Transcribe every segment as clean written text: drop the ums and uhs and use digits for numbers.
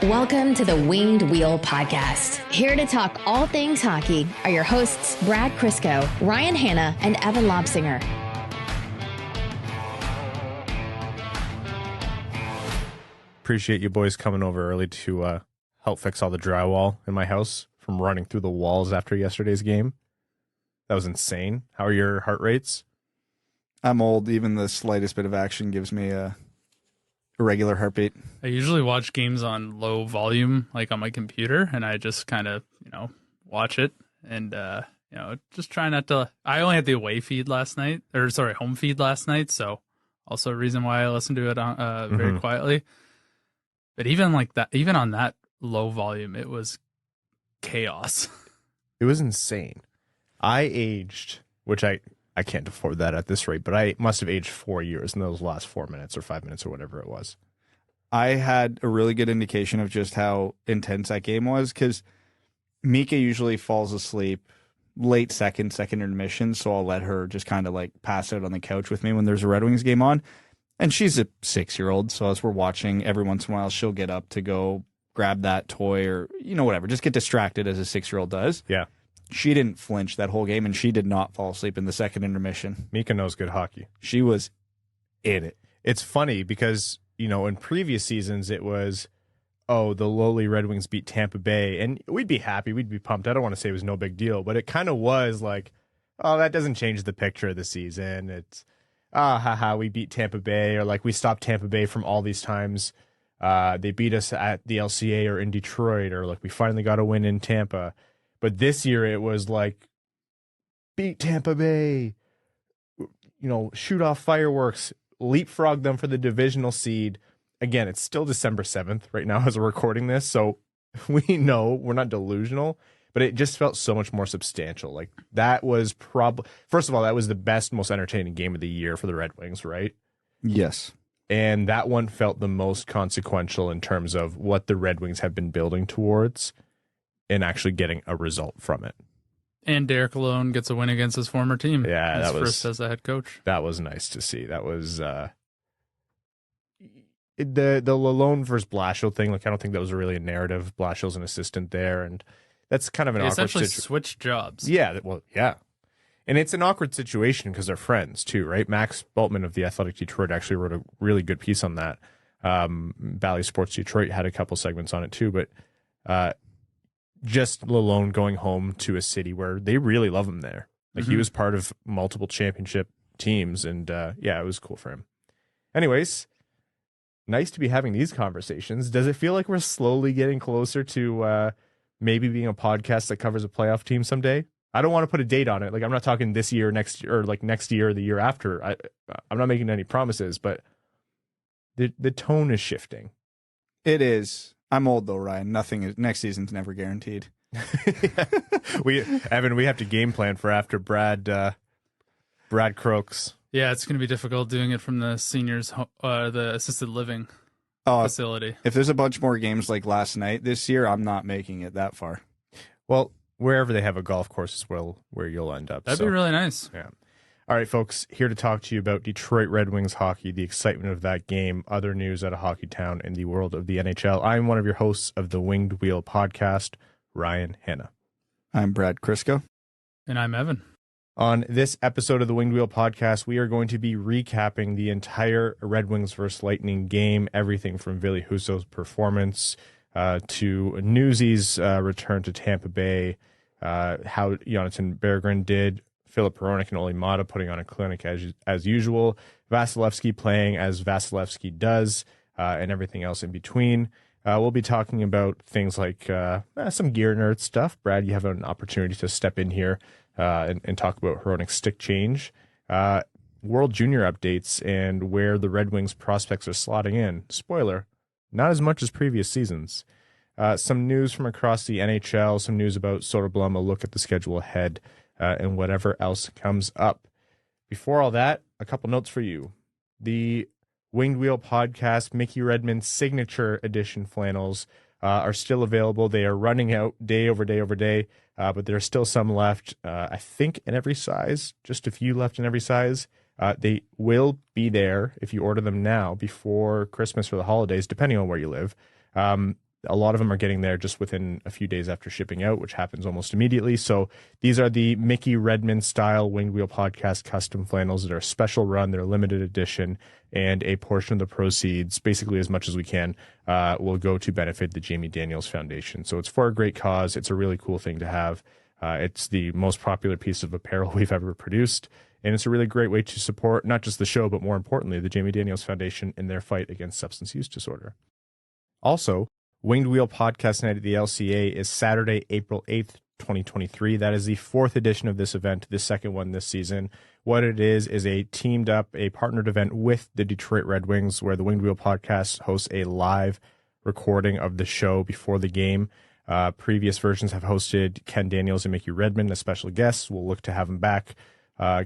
Welcome to the Winged Wheel Podcast. Here to talk all things hockey are your hosts, Brad Crisco, Ryan Hanna, and Evan Lobsinger. Appreciate you boys coming over early to help fix all the drywall in my house from running through the walls after yesterday's game. That was insane. How are your heart rates? I'm old. Even the slightest bit of action gives me a regular heartbeat. I usually watch games on low volume, like on my computer, and I just kind of, watch it and, just try not to. I only had the away feed last night, home feed last night, so also a reason why I listened to it very quietly. But even like that, even on that low volume, it was chaos. It was insane. I aged, which I can't afford that at this rate, but I must have aged 4 years in those last 4 minutes or 5 minutes or whatever it was. I had a really good indication of just how intense that game was because Mika usually falls asleep late second intermission, so I'll let her just kind of like pass out on the couch with me when there's a Red Wings game on. And she's a 6-year-old, so as we're watching, every once in a while she'll get up to go grab that toy or, whatever, just get distracted as a 6-year-old does. Yeah. She didn't flinch that whole game, and she did not fall asleep in the second intermission. Mika knows good hockey. She was in it. It's funny because, in previous seasons it was, the lowly Red Wings beat Tampa Bay, and we'd be happy, we'd be pumped. I don't want to say it was no big deal, but it kind of was like, that doesn't change the picture of the season. It's, we beat Tampa Bay, or like we stopped Tampa Bay from all these times. They beat us at the LCA or in Detroit, or like we finally got a win in Tampa. But this year it was like, beat Tampa Bay, shoot off fireworks, leapfrog them for the divisional seed. Again, it's still December 7th right now as we're recording this, so we know we're not delusional, but it just felt so much more substantial. Like that was first of all, that was the best, most entertaining game of the year for the Red Wings, right? Yes. And that one felt the most consequential in terms of what the Red Wings have been building towards and actually getting a result from it. And Derek Lalonde gets a win against his former team. Yeah, his that was first as a head coach. That was nice to see. That was the Lalonde versus Blashill thing. Like I don't think that was really a narrative. Blashill's an assistant there, and that's kind of an awkward essentially situation. switched jobs. Yeah, well, yeah, and it's an awkward situation because they're friends too, right? Max Bultman of the Athletic Detroit actually wrote a really good piece on that. Bally Sports Detroit had a couple segments on it too, but just Lalonde going home to a city where they really love him there. Like he was part of multiple championship teams, and it was cool for him. Anyways, nice to be having these conversations. Does it feel like we're slowly getting closer to maybe being a podcast that covers a playoff team someday? I don't want to put a date on it. Like I'm not talking this year, next year, or like next year or the year after. I'm not making any promises, but the tone is shifting. It is. I'm old though, Ryan. Next season's never guaranteed. We have to game plan for after Brad croaks. Yeah, it's going to be difficult doing it from the seniors, the assisted living facility. If there's a bunch more games like last night this year, I'm not making it that far. Well, wherever they have a golf course is where you'll end up. That'd be really nice. Yeah. All right, folks, here to talk to you about Detroit Red Wings hockey, the excitement of that game, other news out of Hockeytown, and the world of the NHL. I'm one of your hosts of the Winged Wheel podcast, Ryan Hanna. I'm Brad Crisco. And I'm Evan. On this episode of the Winged Wheel podcast, we are going to be recapping the entire Red Wings versus Lightning game, everything from Ville Husso's performance to Newsy's return to Tampa Bay, how Jonatan Berggren did, Filip Hronek and Olli Maatta putting on a clinic as usual, Vasilevskiy playing as Vasilevskiy does, and everything else in between. We'll be talking about things like some gear nerd stuff. Brad, you have an opportunity to step in here and talk about Hronek's stick change, World Junior updates, and where the Red Wings prospects are slotting in. Spoiler, not as much as previous seasons. Some news from across the NHL, some news about Soderblom, a look at the schedule ahead, and whatever else comes up. Before all that, a couple notes for you. The Winged Wheel podcast, Mickey Redmond's signature edition flannels are still available. They are running out day over day over day, but there are still some left. I think in every size, just a few left in every size. They will be there if you order them now before Christmas or the holidays, depending on where you live. A lot of them are getting there just within a few days after shipping out, which happens almost immediately. So these are the Mickey Redmond style Winged Wheel Podcast custom flannels that are a special run. They're a limited edition, and a portion of the proceeds, basically as much as we can, will go to benefit the Jamie Daniels Foundation. So it's for a great cause. It's a really cool thing to have. It's the most popular piece of apparel we've ever produced, and it's a really great way to support not just the show, but more importantly, the Jamie Daniels Foundation in their fight against substance use disorder. Also, Winged Wheel Podcast Night at the LCA is Saturday, April 8th, 2023. That is the 4th edition of this event, the second one this season. What it is a teamed up, a partnered event with the Detroit Red Wings, where the Winged Wheel Podcast hosts a live recording of the show before the game. Previous versions have hosted Ken Daniels and Mickey Redmond as special guests. We'll look to have them back.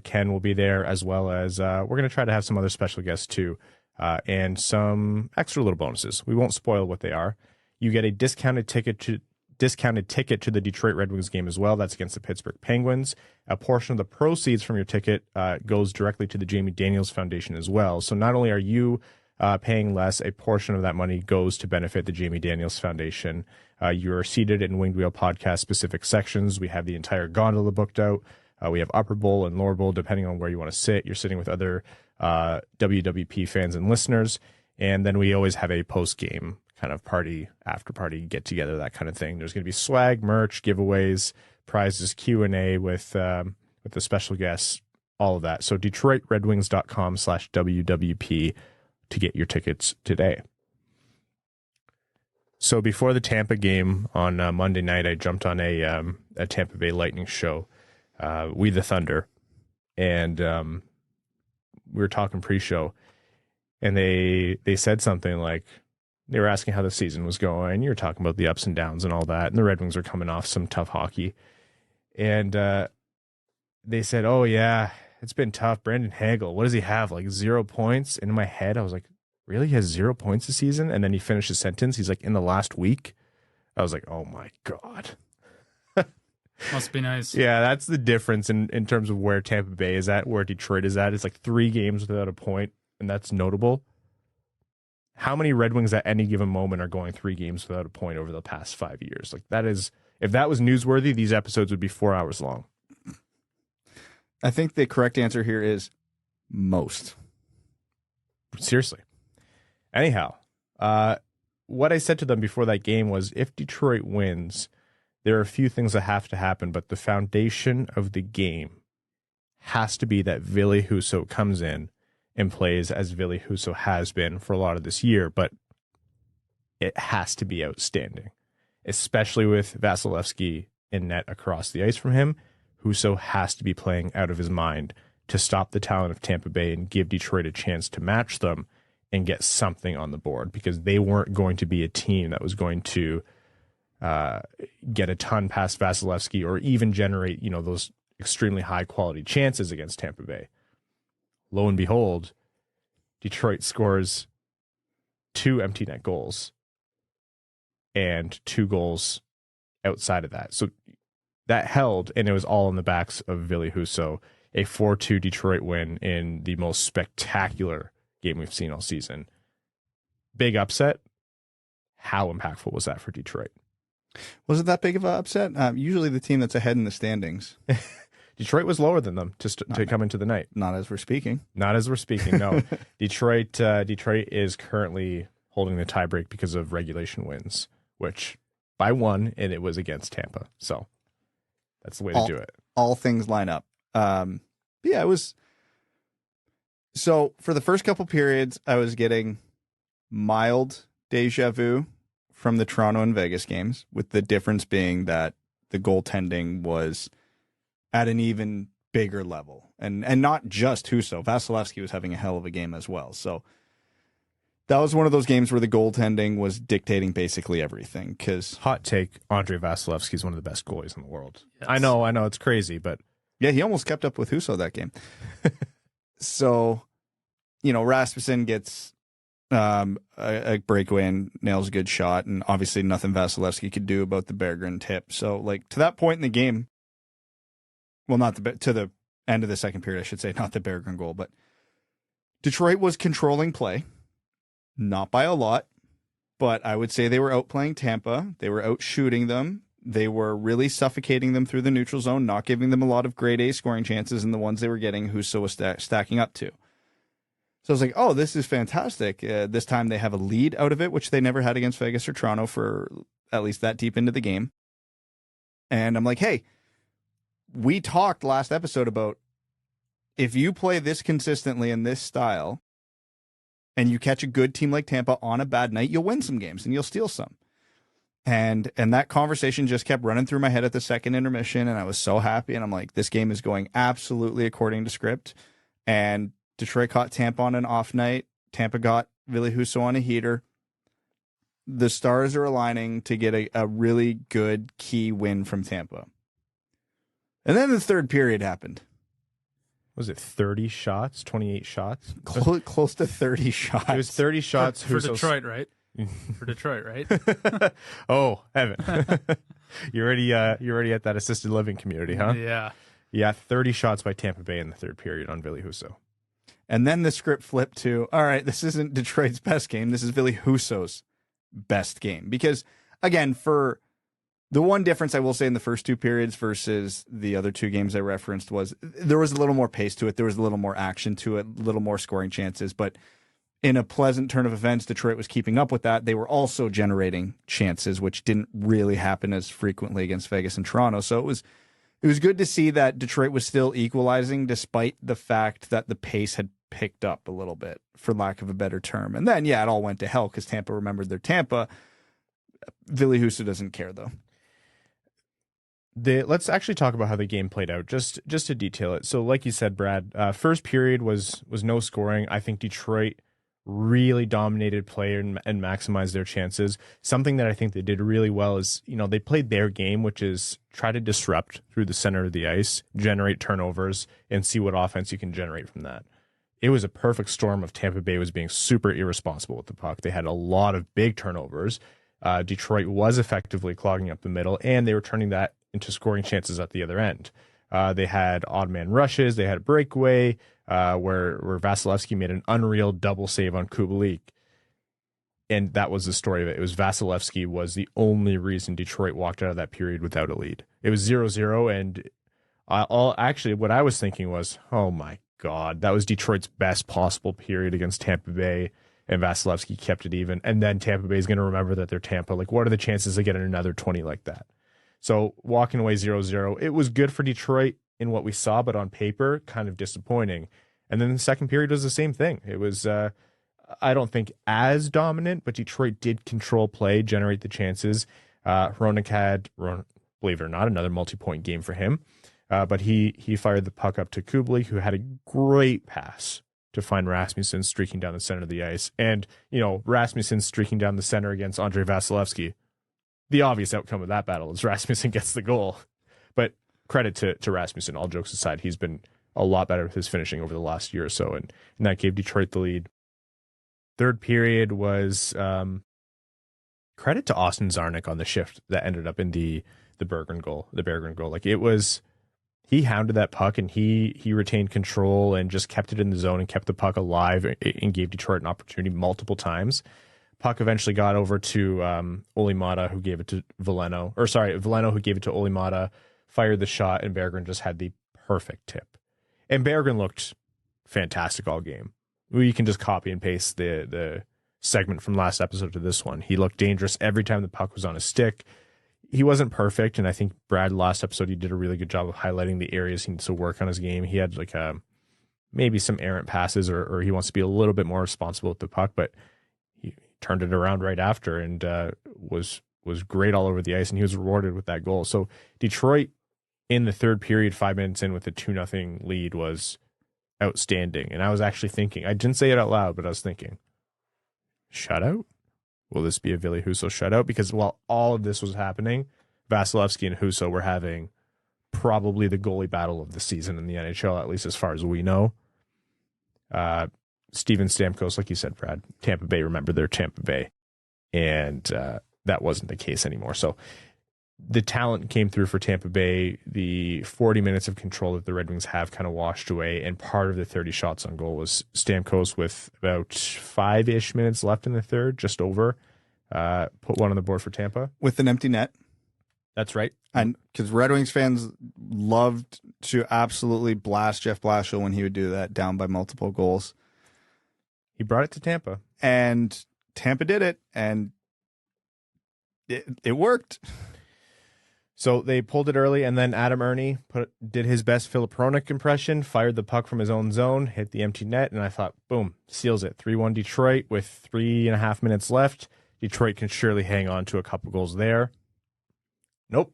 Ken will be there, as well as we're going to try to have some other special guests too, and some extra little bonuses. We won't spoil what they are. You get a discounted ticket to the Detroit Red Wings game as well. That's against the Pittsburgh Penguins. A portion of the proceeds from your ticket goes directly to the Jamie Daniels Foundation as well. So not only are you paying less, a portion of that money goes to benefit the Jamie Daniels Foundation. You are seated in Winged Wheel Podcast specific sections. We have the entire gondola booked out. We have upper bowl and lower bowl, depending on where you want to sit. You're sitting with other WWP fans and listeners. And then we always have a post-game kind of party, after party, get together, that kind of thing. There's going to be swag, merch, giveaways, prizes, Q&A with the special guests, all of that. So DetroitRedWings.com/WWP to get your tickets today. So before the Tampa game on Monday night, I jumped on a Tampa Bay Lightning show, We the Thunder, and we were talking pre-show, and they said something like, they were asking how the season was going. You were talking about the ups and downs and all that, and the Red Wings were coming off some tough hockey, and they said, "Oh yeah, it's been tough." Brandon Hagel, what does he have? Like 0 points? And in my head, I was like, really? He has 0 points this season? And then he finished his sentence. He's like, in the last week. I was like, oh my God. Must be nice. Yeah, that's the difference in terms of where Tampa Bay is at, where Detroit is at. It's like 3 games without a point, and that's notable. How many Red Wings at any given moment are going 3 games without a point over the past 5 years? Like, that is, if that was newsworthy, these episodes would be 4 hours long. I think the correct answer here is most. Seriously. Anyhow, what I said to them before that game was, if Detroit wins, there are a few things that have to happen, but the foundation of the game has to be that Ville Husso comes in and plays as Ville Husso has been for a lot of this year, but it has to be outstanding, especially with Vasilevskiy in net across the ice from him. Husso has to be playing out of his mind to stop the talent of Tampa Bay and give Detroit a chance to match them and get something on the board, because they weren't going to be a team that was going to get a ton past Vasilevskiy or even generate, those extremely high quality chances against Tampa Bay. Lo and behold, Detroit scores 2 empty net goals and 2 goals outside of that. So that held, and it was all in the backs of Ville Husso. A 4-2 Detroit win in the most spectacular game we've seen all season. Big upset. How impactful was that for Detroit? Was it that big of an upset? Usually the team that's ahead in the standings. Detroit was lower than them to come into the night. Not as we're speaking. Not as we're speaking, no. Detroit is currently holding the tiebreak because of regulation wins, which by 1, and it was against Tampa. So that's the way to do it. All things line up. Yeah, it was. So for the first couple periods, I was getting mild deja vu from the Toronto and Vegas games, with the difference being that the goaltending was at an even bigger level. And not just Husso. Vasilevskiy was having a hell of a game as well. So that was one of those games where the goaltending was dictating basically everything. Because hot take, Andrei Vasilevskiy is one of the best goalies in the world. Yes. I know, it's crazy, but yeah, he almost kept up with Husso that game. So, Rasmussen gets a breakaway and nails a good shot, and obviously nothing Vasilevskiy could do about the Berggren tip. So, to that point in the game, well, to the end of the second period, I should say, not the Berggren goal, but Detroit was controlling play, not by a lot, but I would say they were outplaying Tampa. They were out shooting them. They were really suffocating them through the neutral zone, not giving them a lot of grade A scoring chances, and the ones they were getting, Husso was stacking up to. So I was like, oh, this is fantastic. This time they have a lead out of it, which they never had against Vegas or Toronto for at least that deep into the game. And I'm like, hey, we talked last episode about if you play this consistently in this style and you catch a good team like Tampa on a bad night, you'll win some games and you'll steal some. And that conversation just kept running through my head at the second intermission, and I was so happy. And I'm like, this game is going absolutely according to script. And Detroit caught Tampa on an off night. Tampa got Ville Husso on a heater. The stars are aligning to get a really good key win from Tampa. And then the third period happened. Was it 30 shots, 28 shots? Close to 30 shots. It was 30 shots. For Detroit, right? For Detroit, right? Oh, Evan. You're already at that assisted living community, huh? Yeah. Yeah, 30 shots by Tampa Bay in the third period on Ville Husso. And then the script flipped to, all right, this isn't Detroit's best game. This is Ville Husso's best game. Because, again, for the one difference I will say in the first two periods versus the other two games I referenced was there was a little more pace to it. There was a little more action to it, a little more scoring chances. But in a pleasant turn of events, Detroit was keeping up with that. They were also generating chances, which didn't really happen as frequently against Vegas and Toronto. So it was good to see that Detroit was still equalizing despite the fact that the pace had picked up a little bit, for lack of a better term. And then, yeah, it all went to hell because Tampa remembered their Tampa. Ville Husso doesn't care, though. Let's actually talk about how the game played out, just to detail it. So like you said, Brad, first period was no scoring. I think Detroit really dominated play and maximized their chances. Something that I think they did really well is, they played their game, which is try to disrupt through the center of the ice, generate turnovers, and see what offense you can generate from that. It was a perfect storm of Tampa Bay was being super irresponsible with the puck. They had a lot of big turnovers. Detroit was effectively clogging up the middle, and they were turning that into scoring chances at the other end. They had odd man rushes. They had a breakaway where Vasilevskiy made an unreal double save on Kubalik. And that was the story of it. It was Vasilevskiy was the only reason Detroit walked out of that period without a lead. It was 0-0. And what I was thinking was, oh my God, that was Detroit's best possible period against Tampa Bay. And Vasilevskiy kept it even. And then Tampa Bay is going to remember that they're Tampa. Like, what are the chances they get another 20 like that? So walking away 0-0, it was good for Detroit in what we saw, but on paper, kind of disappointing. And then the second period was the same thing. It was, I don't think as dominant, but Detroit did control play, generate the chances. Hronek had, believe it or not, another multi-point game for him. But he fired the puck up to Kubalik, who had a great pass to find Rasmussen streaking down the center of the ice. And, Rasmussen streaking down the center against Andrei Vasilevskiy. The obvious outcome of that battle is Rasmussen gets the goal. But credit to Rasmussen, all jokes aside, he's been a lot better with his finishing over the last year or so, and that gave Detroit the lead. Third period was credit to Austin Czarnik on the shift that ended up in the Berggren goal. Like, it was, he hounded that puck and he retained control and just kept it in the zone and kept the puck alive and gave Detroit an opportunity multiple times. Puck eventually got over to Olli Maatta, who gave it to Veleno, who gave it to Olli Maatta, fired the shot, and Berggren just had the perfect tip. And Berggren looked fantastic all game. You can just copy and paste the segment from last episode to this one. He looked dangerous every time the puck was on his stick. He wasn't perfect, and I think Brad, last episode, he did a really good job of highlighting the areas he needs to work on his game. He had maybe some errant passes, or he wants to be a little bit more responsible with the puck, but he turned it around right after and was great all over the ice, and he was rewarded with that goal. So Detroit in the third period, 5 minutes in with a 2-0 lead, was outstanding. And I was actually thinking, I didn't say it out loud, but I was thinking, shutout? Will this be a Ville Husso shutout? Because while all of this was happening, Vasilevskiy and Husso were having probably the goalie battle of the season in the NHL, at least as far as we know. Steven Stamkos, like you said, Brad, Tampa Bay, remember they're Tampa Bay. And that wasn't the case anymore. So the talent came through for Tampa Bay. The 40 minutes of control that the Red Wings have kind of washed away. And part of the 30 shots on goal was Stamkos with about 5-ish minutes left in the third, just over, put one on the board for Tampa. With an empty net. That's right. And because Red Wings fans loved to absolutely blast Jeff Blashill when he would do that down by multiple goals. He brought it to Tampa. And Tampa did it, and it worked. So they pulled it early, and then Adam Erna did his best Filip Hronek impression, fired the puck from his own zone, hit the empty net, and I thought, boom, seals it. 3-1 Detroit with 3.5 minutes left. Detroit can surely hang on to a couple goals there. Nope.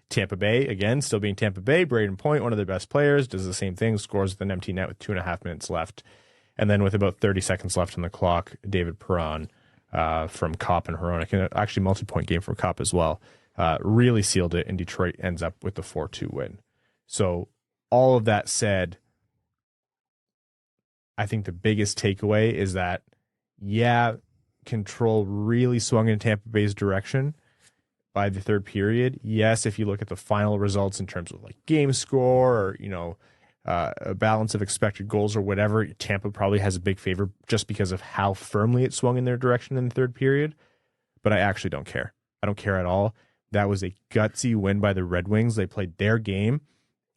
Tampa Bay, again, still being Tampa Bay. Braden Point, one of their best players, does the same thing, scores with an empty net with 2.5 minutes left. And then with about 30 seconds left on the clock, David Perron from Kopp and Hronek, and actually multi-point game for Kopp as well, really sealed it, and Detroit ends up with the 4-2 win. So all of that said, I think the biggest takeaway is that, yeah, control really swung in Tampa Bay's direction by the third period. Yes, if you look at the final results in terms of like game score or, a balance of expected goals or whatever, Tampa probably has a big favor just because of how firmly it swung in their direction in the third period. But I actually don't care. I don't care at all. That was a gutsy win by the Red Wings. They played their game.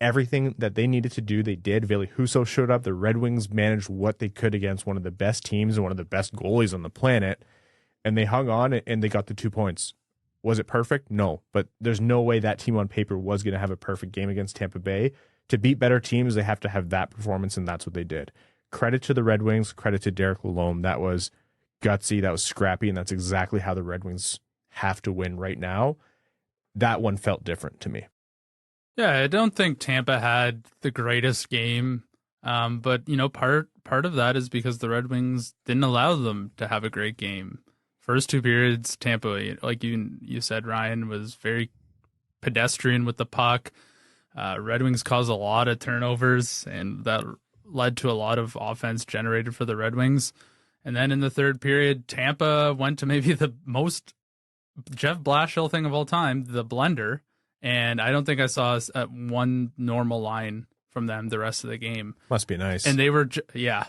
Everything that they needed to do, they did. Ville Husso showed up. The Red Wings managed what they could against one of the best teams and one of the best goalies on the planet. And they hung on and they got the 2 points. Was it perfect? No. But there's no way that team on paper was going to have a perfect game against Tampa Bay. To beat better teams, they have to have that performance, and that's what they did. Credit to the Red Wings. Credit to Derek Lalonde. That was gutsy. That was scrappy, and that's exactly how the Red Wings have to win right now. That one felt different to me. Yeah, I don't think Tampa had the greatest game, but part of that is because the Red Wings didn't allow them to have a great game. First two periods, Tampa, like you said, Ryan, was very pedestrian with the puck. Red Wings caused a lot of turnovers, and that led to a lot of offense generated for the Red Wings. And then in the third period, Tampa went to maybe the most Jeff Blashill thing of all time, the blender. And I don't think I saw one normal line from them the rest of the game. Must be nice. And they were, yeah.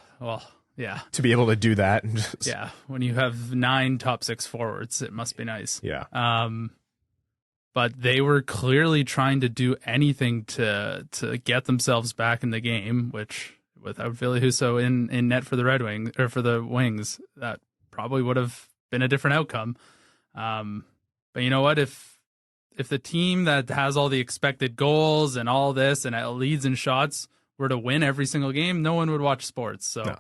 To be able to do that. And just... Yeah, when you have 9 top 6 forwards, it must be nice. Yeah. But they were clearly trying to do anything to get themselves back in the game, which without Ville Husso in net for the Red Wings or for the Wings, that probably would have been a different outcome. But you know what? If the team that has all the expected goals and all this and leads in shots were to win every single game, no one would watch sports. So. No.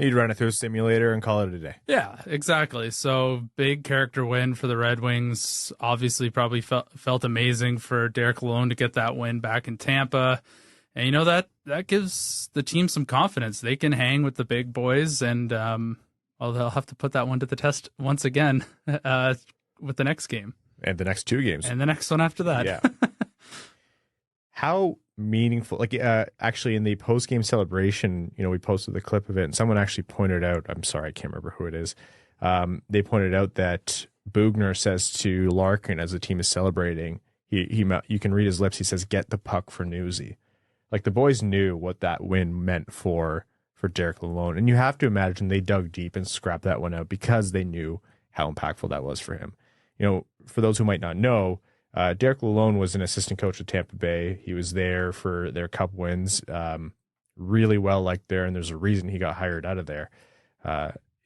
You'd run it through a simulator and call it a day. Yeah, exactly. So big character win for the Red Wings. Obviously, probably felt amazing for Derek Lalonde to get that win back in Tampa. And that gives the team some confidence. They can hang with the big boys, and they'll have to put that one to the test once again with the next game. And the next 2 games. And the next one after that. Yeah. How meaningful, actually in the post-game celebration, we posted the clip of it, and someone actually pointed out, I'm sorry, I can't remember who it is. They pointed out that Bugner says to Larkin as the team is celebrating, you can read his lips, he says, "Get the puck for Newsy." Like, the boys knew what that win meant for Derek Lalonde, and you have to imagine they dug deep and scrapped that one out because they knew how impactful that was for him. For those who might not know, Derek Lalonde was an assistant coach at Tampa Bay. He was there for their cup wins, really well liked there, and there's a reason he got hired out of there.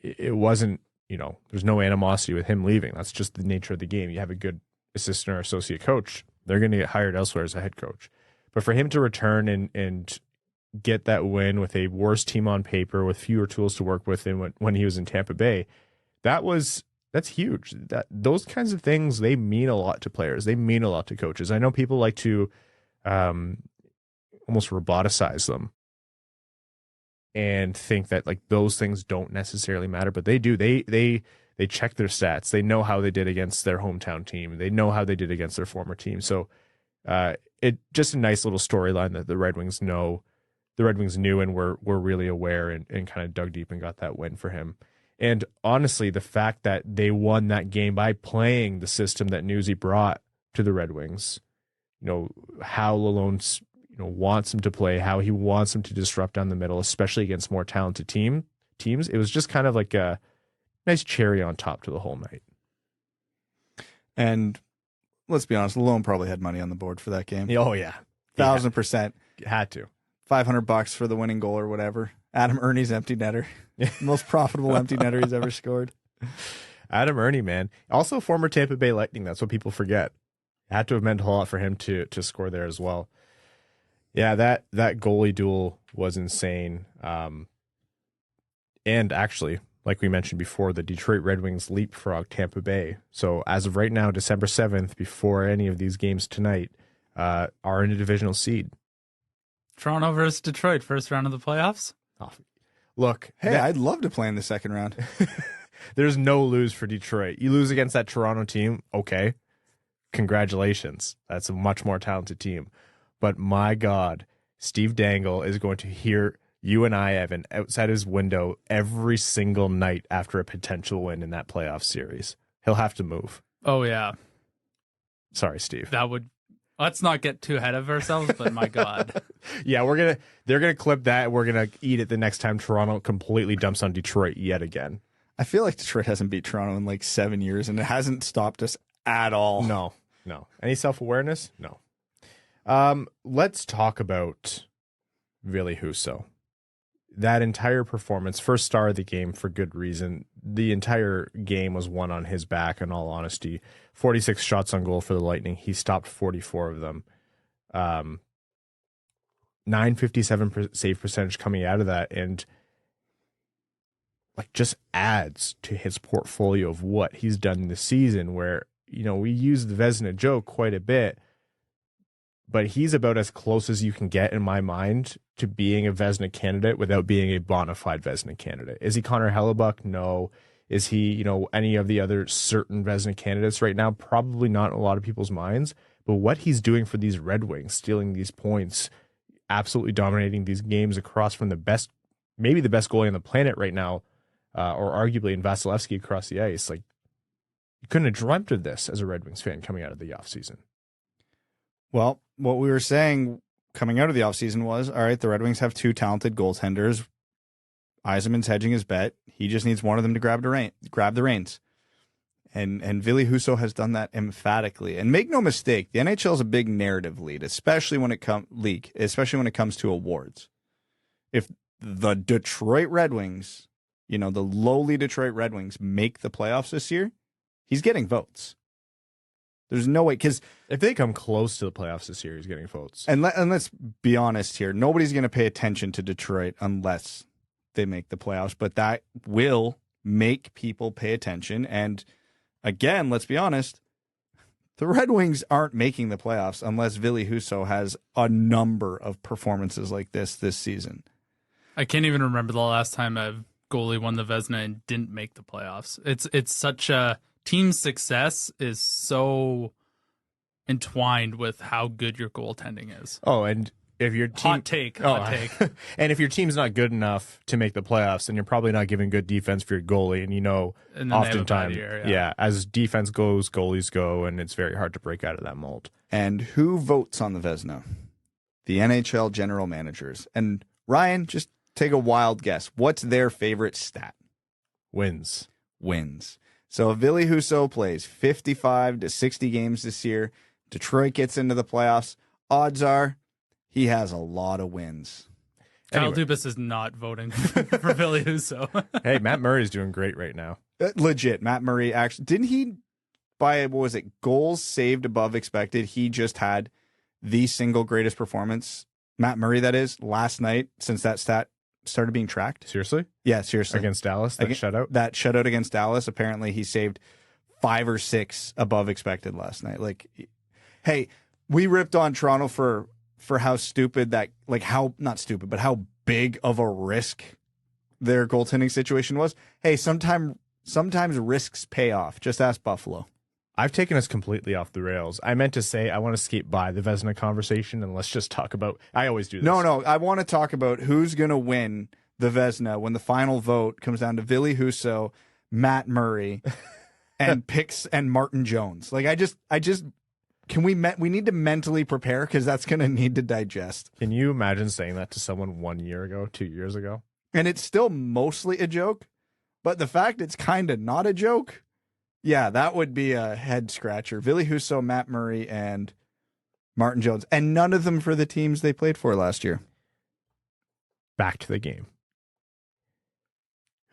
It wasn't, there's no animosity with him leaving. That's just the nature of the game. You have a good assistant or associate coach, they're going to get hired elsewhere as a head coach. But for him to return and get that win with a worse team on paper, with fewer tools to work with than when he was in Tampa Bay, that's huge. Those kinds of things, they mean a lot to players. They mean a lot to coaches. I know people like to almost roboticize them and think that those things don't necessarily matter, but they do. They check their stats. They know how they did against their hometown team. They know how they did against their former team. So it just a nice little storyline that the Red Wings know. The Red Wings knew and were really aware and kind of dug deep and got that win for him. And honestly, the fact that they won that game by playing the system that Newsy brought to the Red Wings, how Lalonde, wants him to play, how he wants him to disrupt down the middle, especially against more talented teams. It was just kind of like nice cherry on top to the whole night. And let's be honest, Lalonde probably had money on the board for that game. Oh yeah, 1,000%. Had to. $500 for the winning goal or whatever. Adam Ernie's empty netter. Most profitable empty netter he's ever scored. Adam Ernie, man. Also former Tampa Bay Lightning. That's what people forget. Had to have meant a whole lot for him to score there as well. Yeah, that goalie duel was insane. And actually, like we mentioned before, the Detroit Red Wings leapfrog Tampa Bay. So as of right now, December 7th, before any of these games tonight, are in a divisional seed. Toronto versus Detroit, first round of the playoffs. Oh, look, hey, I'd love to play in the second round. There's no lose for Detroit. You lose against that Toronto team, okay. Congratulations. That's a much more talented team. But my God, Steve Dangle is going to hear you and I, Evan, outside his window every single night after a potential win in that playoff series. He'll have to move. Oh, yeah. Sorry, Steve. Let's not get too ahead of ourselves, but my God. Yeah, they're gonna clip that. We're gonna eat it the next time Toronto completely dumps on Detroit yet again. I feel like Detroit hasn't beat Toronto in like 7 years, and it hasn't stopped us at all. No. Any self-awareness? No. Let's talk about Ville Husso. That entire performance, first star of the game for good reason. The entire game was won on his back, in all honesty. 46 shots on goal for the Lightning. He stopped 44 of them. 957 save percentage coming out of that, and like just adds to his portfolio of what he's done this season, where, you know, we use the Vezina joke quite a bit, but he's about as close as you can get, in my mind, to being a Vezina candidate without being a bona fide Vezina candidate. Is he Connor Hellebuck? No. Is he, you know, any of the other certain Vezina candidates right now? Probably not in a lot of people's minds. But what he's doing for these Red Wings, stealing these points, absolutely dominating these games across from the best, maybe the best goalie on the planet right now, or arguably in Vasilevskiy across the ice. Like, you couldn't have dreamt of this as a Red Wings fan coming out of the offseason. Well, what we were saying coming out of the offseason was, all right, the Red Wings have two talented goaltenders. Yzerman's hedging his bet. He just needs one of them to grab the reins. And Ville Husso has done that emphatically. And make no mistake, the NHL is a big narrative lead, especially when it comes to awards. If the Detroit Red Wings, you know, the lowly Detroit Red Wings make the playoffs this year, he's getting votes. There's no way, because if they come close to the playoffs this year, he's getting votes. And let's be honest here, nobody's going to pay attention to Detroit unless they make the playoffs, but that will make people pay attention. And again, let's be honest, the Red Wings aren't making the playoffs unless Ville Husso has a number of performances like this season. I can't even remember the last time a goalie won the Vezina and didn't make the playoffs. It's such a team success is so entwined with how good your goaltending is. Oh, and if your team hot take. And if your team's not good enough to make the playoffs, then you're probably not giving good defense for your goalie. And, you know, and oftentimes, year, as defense goes, goalies go, and it's very hard to break out of that mold. And who votes on the Vezina? The NHL general managers. And Ryan, just take a wild guess. What's their favorite stat? Wins. So if Ville Husso plays 55 to 60 games this year, Detroit gets into the playoffs, odds are he has a lot of wins. Kyle Dubas is not voting for Ville Husso. Hey, Matt Murray's doing great right now. Legit. Matt Murray actually, didn't he, by, what was it, goals saved above expected, he just had the single greatest performance, Matt Murray that is, last night since that stat started being tracked. Seriously? Yeah, seriously. Against Dallas, that shutout? That shutout against Dallas, apparently he saved 5 or 6 above expected last night. Like, hey, we ripped on Toronto for how stupid that, like, how, not stupid, but how big of a risk their goaltending situation was. Hey, sometimes risks pay off. Just ask Buffalo. I've taken us completely off the rails. I meant to say I want to skate by the Vezina conversation and let's just talk about, I always do this. No, I want to talk about who's going to win the Vezina when the final vote comes down to Ville Husso, Matt Murray, and Martin Jones. Like, I just we need to mentally prepare because that's going to need to digest. Can you imagine saying that to someone 1 year ago, 2 years ago? And it's still mostly a joke, But the fact it's kind of not a joke, yeah, that would be a head scratcher. Ville Husso, Matt Murray, and Martin Jones, and none of them for the teams they played for last year. Back to the game.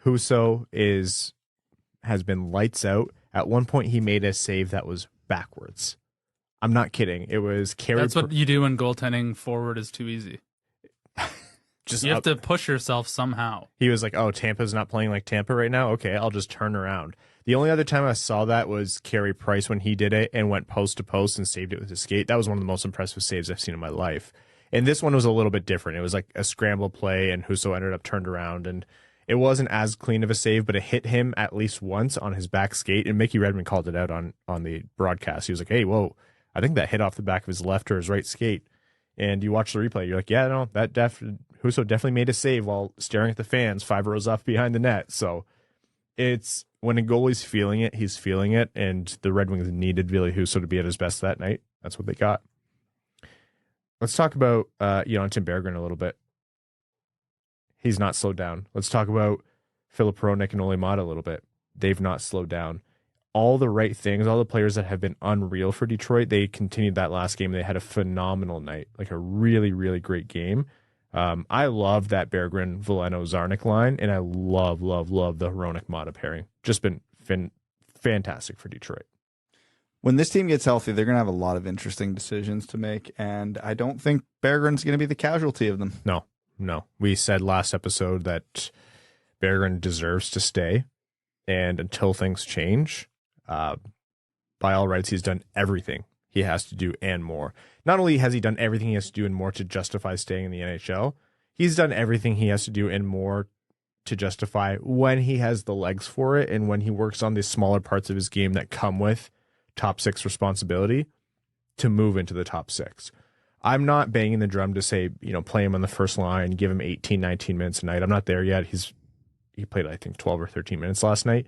Husso has been lights out. At one point, he made a save that was backwards. I'm not kidding. It was carried. That's what you do when goaltending forward is too easy. You have to push yourself somehow. He was like, oh, Tampa's not playing like Tampa right now? Okay, I'll just turn around. The only other time I saw that was Carey Price when he did it and went post to post and saved it with his skate. That was one of the most impressive saves I've seen in my life. And this one was a little bit different. It was like a scramble play, and Husso ended up turned around. And it wasn't as clean of a save, but it hit him at least once on his back skate. And Mickey Redmond called it out on the broadcast. He was like, hey, whoa, I think that hit off the back of his left or his right skate. And you watch the replay, you're like, yeah, no, Husso definitely made a save while staring at the fans 5 rows off behind the net. So it's when a goalie's feeling it, he's feeling it. And the Red Wings needed Ville Husso to be at his best that night. That's what they got. Let's talk about Jonatan Berggren a little bit. He's not slowed down. Let's talk about Filip Hronek and Olli Maatta a little bit. They've not slowed down. All the right things, all the players that have been unreal for Detroit, they continued that last game. They had a phenomenal night, like a really, really great game. I love that Berggren, Veleno, Zarnik line, and I love the Hronek Maatta pairing. Just been fantastic for Detroit. When this team gets healthy, they're going to have a lot of interesting decisions to make, and I don't think Berggren's going to be the casualty of them. No. We said last episode that Berggren deserves to stay, and until things change, by all rights, he's done everything he has to do and more. Not only has he done everything he has to do and more to justify staying in the NHL, he's done everything he has to do and more to justify when he has the legs for it and when he works on the smaller parts of his game that come with top six responsibility to move into the top six. I'm not banging the drum to say, play him on the first line, give him 18, 19 minutes a night. I'm not there yet. He played, I think, 12 or 13 minutes last night.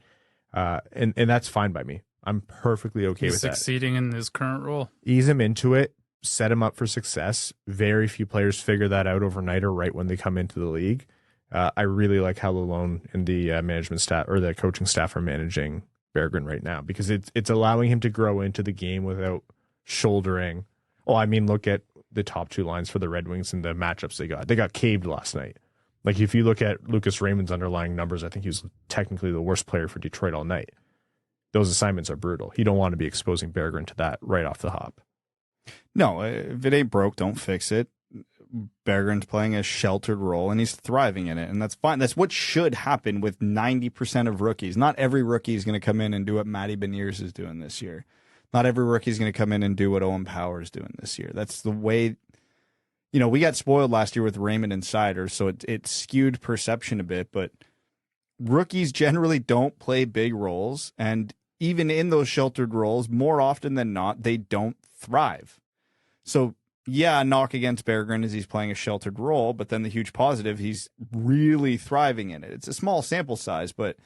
And that's fine by me. I'm perfectly okay with that. He's succeeding in his current role. Ease him into it, set him up for success. Very few players figure that out overnight or right when they come into the league. I really like how Lalonde and the management staff or the coaching staff are managing Berggren right now, because it's allowing him to grow into the game without shouldering. Look at the top two lines for the Red Wings and the matchups they got. They got caved last night. Like, if you look at Lucas Raymond's underlying numbers, I think he was technically the worst player for Detroit all night. Those assignments are brutal. You don't want to be exposing Berggren to that right off the hop. No, if it ain't broke, don't fix it. Berggren's playing a sheltered role, and he's thriving in it, and that's fine. That's what should happen with 90% of rookies. Not every rookie is going to come in and do what Matty Beniers is doing this year. Not every rookie is going to come in and do what Owen Power is doing this year. That's the way. We got spoiled last year with Raymond and Sider, so it skewed perception a bit, but rookies generally don't play big roles, and even in those sheltered roles, more often than not, they don't thrive. So, yeah, knock against Berggren as he's playing a sheltered role, but then the huge positive, he's really thriving in it. It's a small sample size, but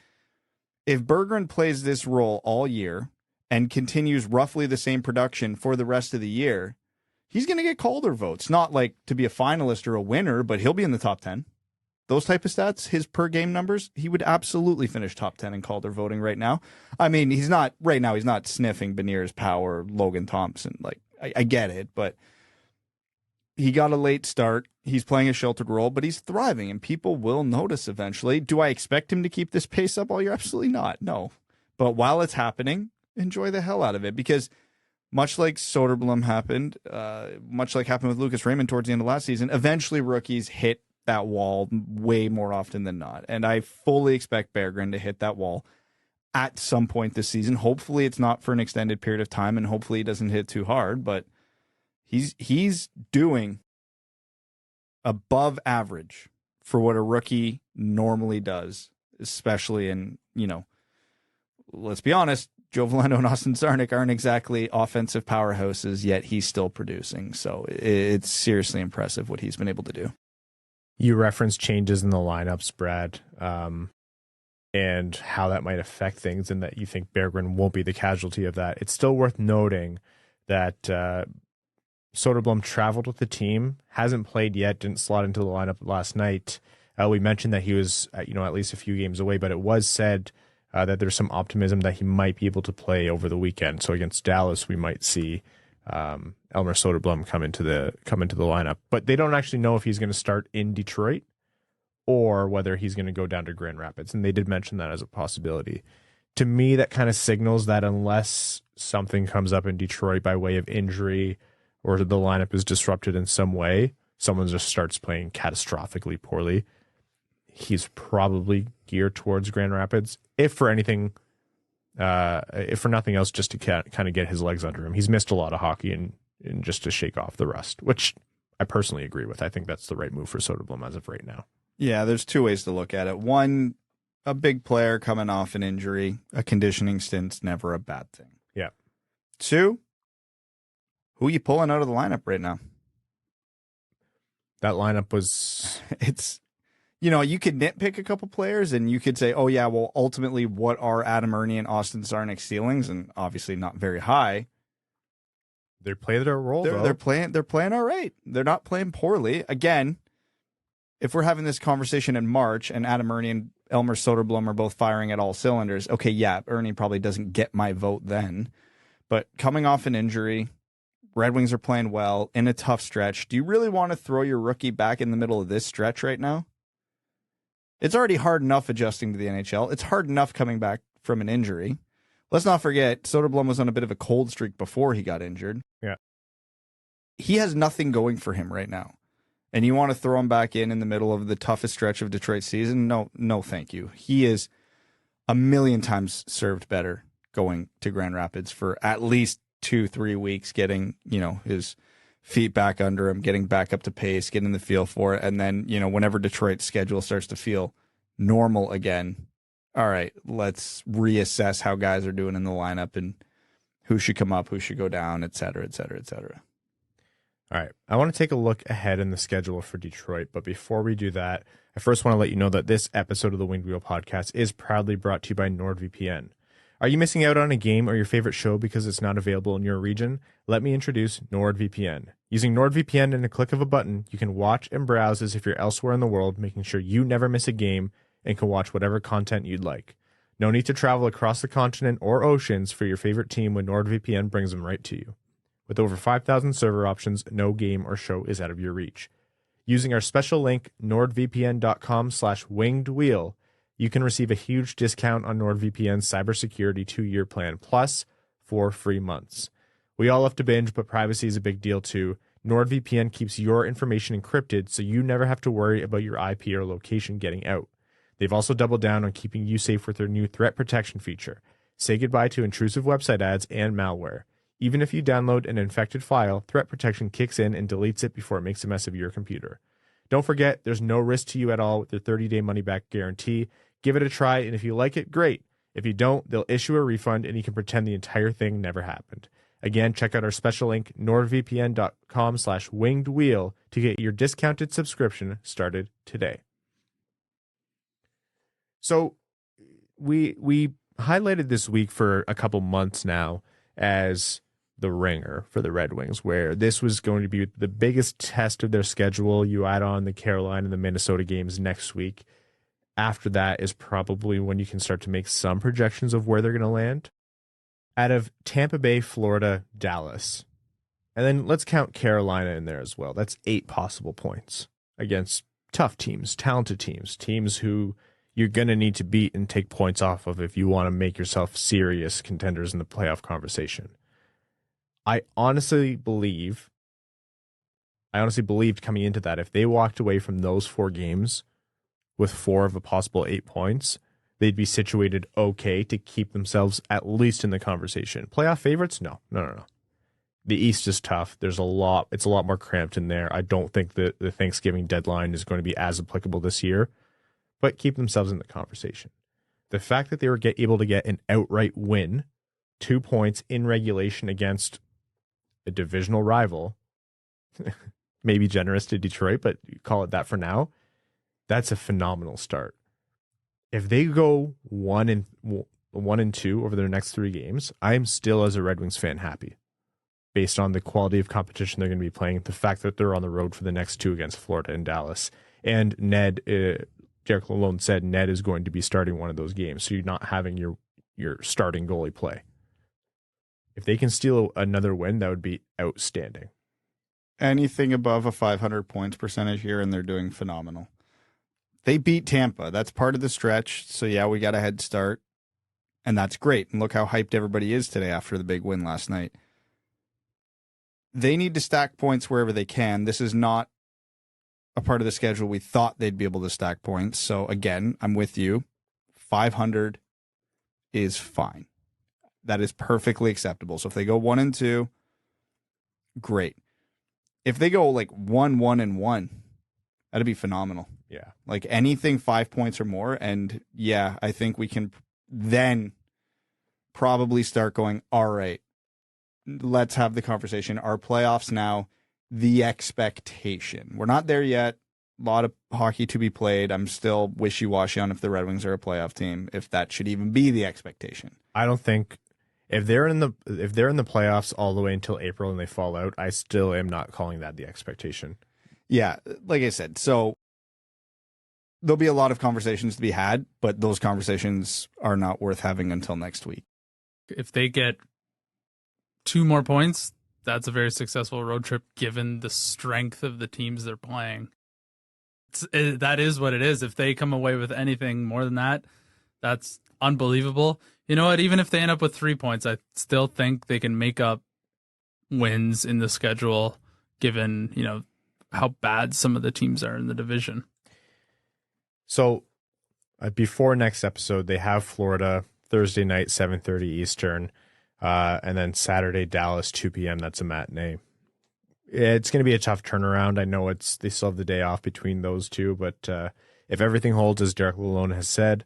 if Berggren plays this role all year and continues roughly the same production for the rest of the year, he's going to get Calder votes. Not like to be a finalist or a winner, but he'll be in the top 10. Those type of stats, his per game numbers, he would absolutely finish top 10 in Calder voting right now. He's not sniffing Beniers, Power, Logan Thompson. Like, I get it, but he got a late start. He's playing a sheltered role, but he's thriving, and people will notice eventually. Do I expect him to keep this pace up all year? Absolutely not. No. But while it's happening, enjoy the hell out of it, because much like Soderblom happened, much like happened with Lucas Raymond towards the end of last season, eventually rookies hit that wall way more often than not. And I fully expect Berggren to hit that wall at some point this season. Hopefully it's not for an extended period of time, and hopefully he doesn't hit too hard, but he's doing above average for what a rookie normally does, especially in, let's be honest, Joe Veleno and Austin Czarnik aren't exactly offensive powerhouses, yet he's still producing. So it's seriously impressive what he's been able to do. You referenced changes in the lineups, Brad, and how that might affect things, and that you think Berggren won't be the casualty of that. It's still worth noting that Soderblom traveled with the team, hasn't played yet, didn't slot into the lineup last night. We mentioned that he was, at least a few games away, but it was said that there's some optimism that he might be able to play over the weekend. So against Dallas, we might see Elmer Soderblom come into the lineup. But they don't actually know if he's going to start in Detroit or whether he's going to go down to Grand Rapids. And they did mention that as a possibility. To me, that kind of signals that unless something comes up in Detroit by way of injury or the lineup is disrupted in some way, someone just starts playing catastrophically poorly, he's probably geared towards Grand Rapids, if for nothing else, just to kind of get his legs under him. He's missed a lot of hockey and just to shake off the rust, which I personally agree with. I think that's the right move for Soderblom as of right now. Yeah, there's two ways to look at it. One, a big player coming off an injury, a conditioning stint's never a bad thing. Yeah. Two, who are you pulling out of the lineup right now? That lineup was... It's, you could nitpick a couple players and you could say, oh yeah, well, ultimately what are Adam Erna and Austin Czarnik's ceilings? And obviously not very high. They play their role, though. They're playing all right. They're not playing poorly. Again, if we're having this conversation in March and Adam Erna and Elmer Soderblom are both firing at all cylinders, okay, yeah, Erna probably doesn't get my vote then. But coming off an injury, Red Wings are playing well in a tough stretch. Do you really want to throw your rookie back in the middle of this stretch right now? It's already hard enough adjusting to the NHL. It's hard enough coming back from an injury. Let's not forget, Soderblom was on a bit of a cold streak before he got injured. Yeah. He has nothing going for him right now. And you want to throw him back in the middle of the toughest stretch of Detroit's season? No, thank you. He is a million times served better going to Grand Rapids for at least 2-3 weeks, getting, his feet back under him, getting back up to pace, getting the feel for it. And then, whenever Detroit's schedule starts to feel normal again, all right, let's reassess how guys are doing in the lineup and who should come up, who should go down, et cetera, et cetera, et cetera. All right, I want to take a look ahead in the schedule for Detroit, but before we do that, I first want to let you know that this episode of the Winged Wheel podcast is proudly brought to you by NordVPN. Are you missing out on a game or your favorite show because it's not available in your region? Let me introduce NordVPN. Using NordVPN in a click of a button, you can watch and browse as if you're elsewhere in the world, making sure you never miss a game and can watch whatever content you'd like. No need to travel across the continent or oceans for your favorite team when NordVPN brings them right to you. With over 5,000 server options, no game or show is out of your reach. Using our special link, nordvpn.com/wingedwheel, you can receive a huge discount on NordVPN's cybersecurity 2-year plan, plus 4 free months. We all love to binge, but privacy is a big deal too. NordVPN keeps your information encrypted, so you never have to worry about your IP or location getting out. They've also doubled down on keeping you safe with their new threat protection feature. Say goodbye to intrusive website ads and malware. Even if you download an infected file, threat protection kicks in and deletes it before it makes a mess of your computer. Don't forget, there's no risk to you at all with their 30-day money-back guarantee. Give it a try, and if you like it, great. If you don't, they'll issue a refund, and you can pretend the entire thing never happened. Again, check out our special link, nordvpn.com/wingedwheel, to get your discounted subscription started today. So we highlighted this week for a couple months now as the ringer for the Red Wings, where this was going to be the biggest test of their schedule. You add on the Carolina and the Minnesota games next week. After that is probably when you can start to make some projections of where they're going to land. Out of Tampa Bay, Florida, Dallas, and then let's count Carolina in there as well. That's 8 possible points against tough teams, talented teams, teams who you're going to need to beat and take points off of if you want to make yourself serious contenders in the playoff conversation. I honestly believed coming into that, if they walked away from those 4 games with 4 of a possible 8 points, they'd be situated okay to keep themselves at least in the conversation. Playoff favorites? No. The East is tough. It's a lot more cramped in there. I don't think the Thanksgiving deadline is going to be as applicable this year, but keep themselves in the conversation. The fact that they were able to get an outright win, 2 points in regulation against a divisional rival, maybe generous to Detroit, but call it that for now, that's a phenomenal start. If they go 1-2 over their next 3 games, I'm still, as a Red Wings fan, happy. Based on the quality of competition they're going to be playing, the fact that they're on the road for the next 2 against Florida and Dallas, And Derek Lalonde said Ned is going to be starting one of those games, so you're not having your starting goalie play. If they can steal another win, that would be outstanding. Anything above a 500 points percentage here, and they're doing phenomenal. They beat Tampa. That's part of the stretch. So, yeah, we got a head start, and that's great. And look how hyped everybody is today after the big win last night. They need to stack points wherever they can. This is not a part of the schedule we thought they'd be able to stack points. So, again, I'm with you. 500 is fine. That is perfectly acceptable. So if they go 1-2, great. If they go like 1-1-1, that'd be phenomenal. Yeah. Like anything 5 points or more. And yeah, I think we can then probably start going, all right, let's have the conversation. Are playoffs now the expectation? We're not there yet. A lot of hockey to be played. I'm still wishy-washy on if the Red Wings are a playoff team, if that should even be the expectation. I don't think if they're in the playoffs all the way until April and they fall out, I still am not calling that the expectation. Yeah, like I said, so there'll be a lot of conversations to be had, but those conversations are not worth having until next week. If they get 2 more points, that's a very successful road trip given the strength of the teams they're playing. That is what it is. If they come away with anything more than that, that's unbelievable. You know what? Even if they end up with 3 points, I still think they can make up wins in the schedule given, how bad some of the teams are in the division. So before next episode, they have Florida Thursday night, 7:30 Eastern, and then Saturday, Dallas, 2 p.m. That's a matinee. It's going to be a tough turnaround. I know they still have the day off between those two, but if everything holds as Derek Lalonde has said,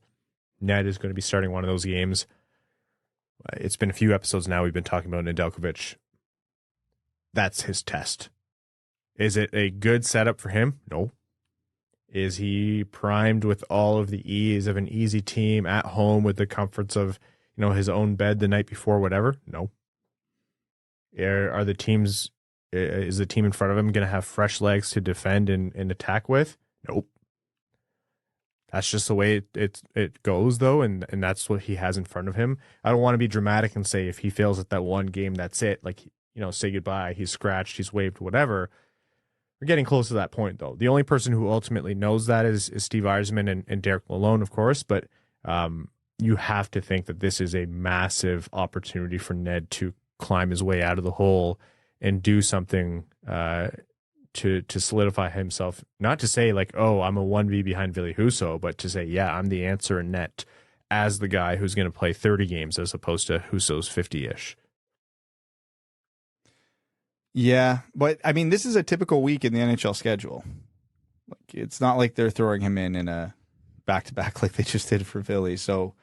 Ned is going to be starting one of those games. It's been a few episodes now. We've been talking about Nedeljkovic. That's his test. Is it a good setup for him? No. Is he primed with all of the ease of an easy team at home with the comforts of, his own bed the night before, whatever? No. Are the teams... Is the team in front of him going to have fresh legs to defend and attack with? Nope. That's just the way it goes, though, and that's what he has in front of him. I don't want to be dramatic and say if he fails at that one game, that's it. Like, say goodbye. He's scratched, he's waived, whatever. We're getting close to that point, though. The only person who ultimately knows that is Steve Yzerman and Derek Lalonde, of course, but you have to think that this is a massive opportunity for Ned to climb his way out of the hole and do something to solidify himself. Not to say like, oh, I'm a 1v behind Ville Husso, but to say, yeah, I'm the answer in net as the guy who's going to play 30 games as opposed to Husso's 50-ish. Yeah, but I mean, this is a typical week in the NHL schedule. Like, it's not like they're throwing him in a back-to-back like they just did for Ville. So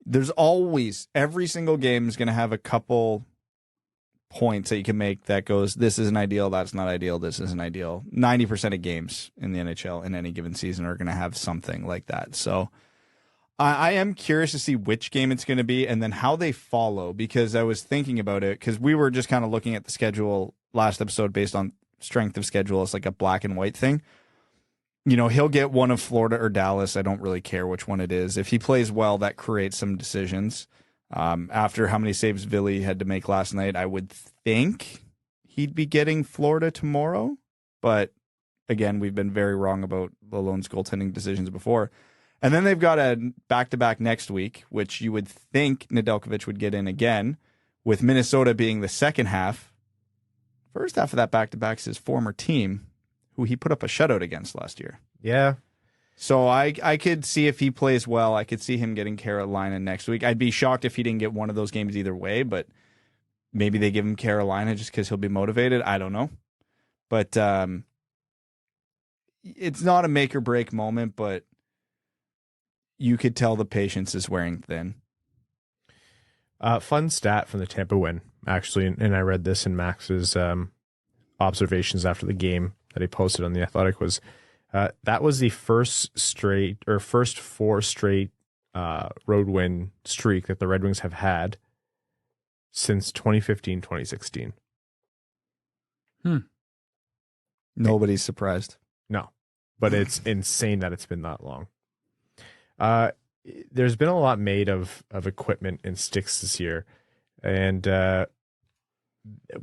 there's always, every single game is going to have a couple points that you can make that goes, this isn't ideal, that's not ideal, this isn't ideal. 90% of games in the NHL in any given season are going to have something like that. So I am curious to see which game it's going to be and then how they follow, because I was thinking about it, because we were just kind of looking at the schedule last episode based on strength of schedule. It's like a black and white thing. He'll get one of Florida or Dallas. I don't really care which one it is. If he plays well, that creates some decisions. After how many saves Ville had to make last night, I would think he'd be getting Florida tomorrow. But again, we've been very wrong about Lalonde's goaltending decisions before. And then they've got a back-to-back next week, which you would think Nedeljkovic would get in again, with Minnesota being the second half. First half of that back-to-back is his former team, who he put up a shutout against last year. Yeah. So I could see if he plays well, I could see him getting Carolina next week. I'd be shocked if he didn't get one of those games either way, but maybe they give him Carolina just because he'll be motivated. I don't know. But it's not a make or break moment, but you could tell the patience is wearing thin. Fun stat from the Tampa win, actually, and I read this in Max's observations after the game that he posted on The Athletic, was that was the first 4 straight road win streak that the Red Wings have had since 2015-2016. Nobody's surprised. No. but it's insane that it's been that long. There's been a lot made of equipment and sticks this year, and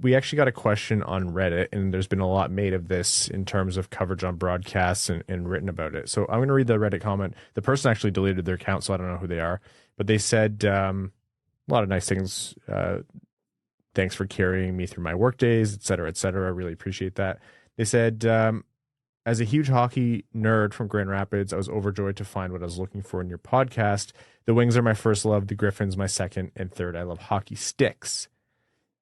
we actually got a question on Reddit, and there's been a lot made of this in terms of coverage on broadcasts and written about it. So I'm going to read the Reddit comment. The person actually deleted their account, so I don't know who they are, but they said a lot of nice things. Thanks for carrying me through my work days, et cetera, et cetera. I really appreciate that. They said, as a huge hockey nerd from Grand Rapids, I was overjoyed to find what I was looking for in your podcast. The Wings are my first love, the Griffins my second, and third, I love hockey sticks,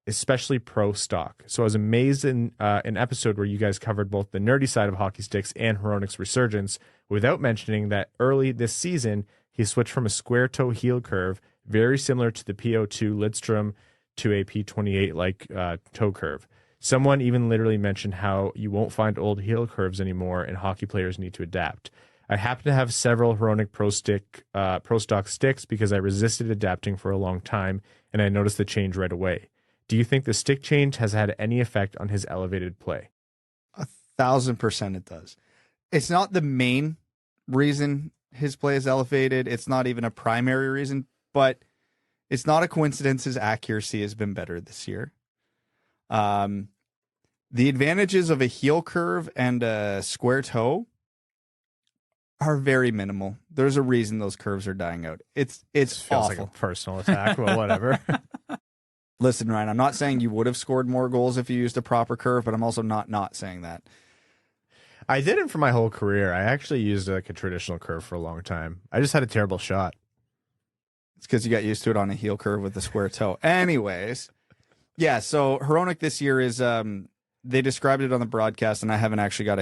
especially pro stock. So I was amazed in an episode where you guys covered both the nerdy side of hockey sticks and Hronek's resurgence, without mentioning that early this season, he switched from a square toe heel curve, very similar to the PO2 Lidstrom, to a P28 like toe curve. Someone even literally mentioned how you won't find old heel curves anymore and hockey players need to adapt. I happen to have several Hronek Pro Stock sticks because I resisted adapting for a long time and I noticed the change right away. Do you think the stick change has had any effect on his elevated play? 1,000% it does. It's not the main reason his play is elevated. It's not even a primary reason, but it's not a coincidence his accuracy has been better this year. The advantages of a heel curve and a square toe are very minimal. There's a reason those curves are dying out. It feels awful. Like a personal attack, but whatever. Listen, Ryan, I'm not saying you would have scored more goals if you used a proper curve, but I'm also not saying that. I didn't for my whole career. I actually used like a traditional curve for a long time. I just had a terrible shot. It's because you got used to it on a heel curve with a square toe. Anyways, yeah, so Hronek this year is, they described it on the broadcast, and I haven't actually got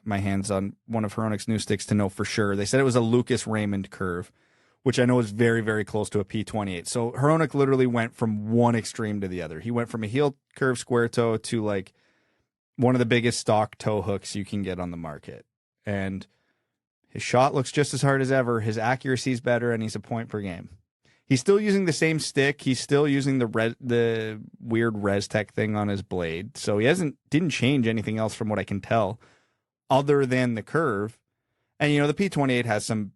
my hands on one of Hronek's new sticks to know for sure. They said it was a Lucas Raymond curve, which I know is very, very close to a P28. So Hronek literally went from one extreme to the other. He went from a heel curve square toe to like one of the biggest stock toe hooks you can get on the market. And his shot looks just as hard as ever. His accuracy is better, and he's a point per game. He's still using the same stick. He's still using the weird ResTech thing on his blade. So he didn't change anything else from what I can tell, other than the curve. And the P28 has some,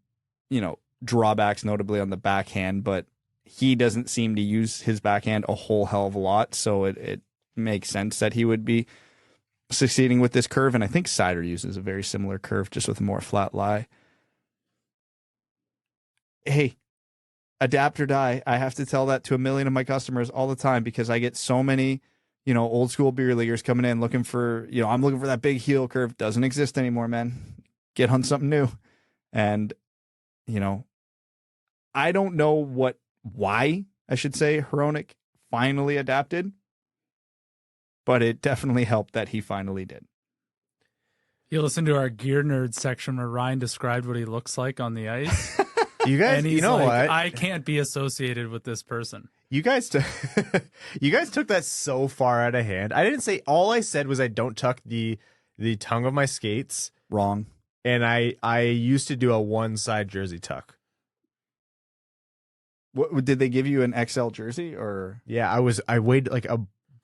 drawbacks, notably on the backhand, but he doesn't seem to use his backhand a whole hell of a lot. So it makes sense that he would be succeeding with this curve. And I think Seider uses a very similar curve, just with a more flat lie. Hey, adapt or die. I have to tell that to 1 million of my customers all the time because I get so many, old school beer leaguers coming in looking for, I'm looking for that big heel curve. Doesn't exist anymore, man. Get on something new. And, I don't know why I should say Hronek finally adapted, but it definitely helped that he finally did. You listen to our Gear Nerd section where Ryan described what he looks like on the ice. You guys, and he's what? I can't be associated with this person. You guys took that so far out of hand. I didn't say, all I said was I don't tuck the tongue of my skates. Wrong. And I used to do a one side jersey tuck. What did they give you, an XL jersey or? Yeah, I weighed like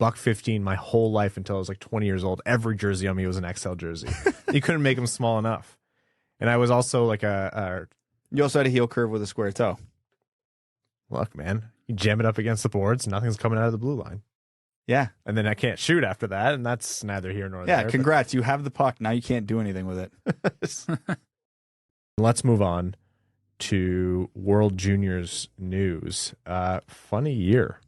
$115 my whole life until I was like 20 years old. Every jersey on me was an XL jersey. You couldn't make them small enough. And I was also like you also had a heel curve with a square toe. Look, man, you jam it up against the boards, nothing's coming out of the blue line. Yeah. And then I can't shoot after that, and that's neither here nor there. Yeah, congrats. You have the puck. Now you can't do anything with it. Let's move on to World Juniors news. Funny year.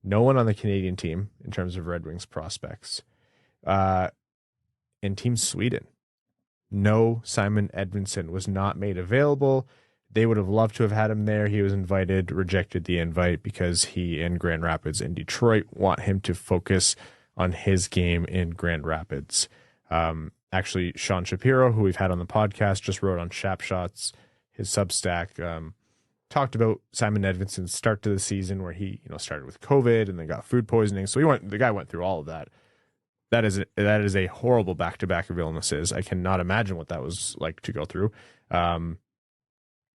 No one on the Canadian team in terms of Red Wings prospects. In Team Sweden, no Simon Edvinsson was not made available. They would have loved to have had him there. He was invited, rejected the invite because he and Grand Rapids and Detroit want him to focus on his game in Grand Rapids. Actually, Sean Shapiro, who we've had on the podcast, just wrote on Shap Shots, his Substack, talked about Simon Edvinsson's start to the season where he, started with COVID and then got food poisoning. So the guy went through all of that. That is a horrible back-to-back of illnesses. I cannot imagine what that was like to go through.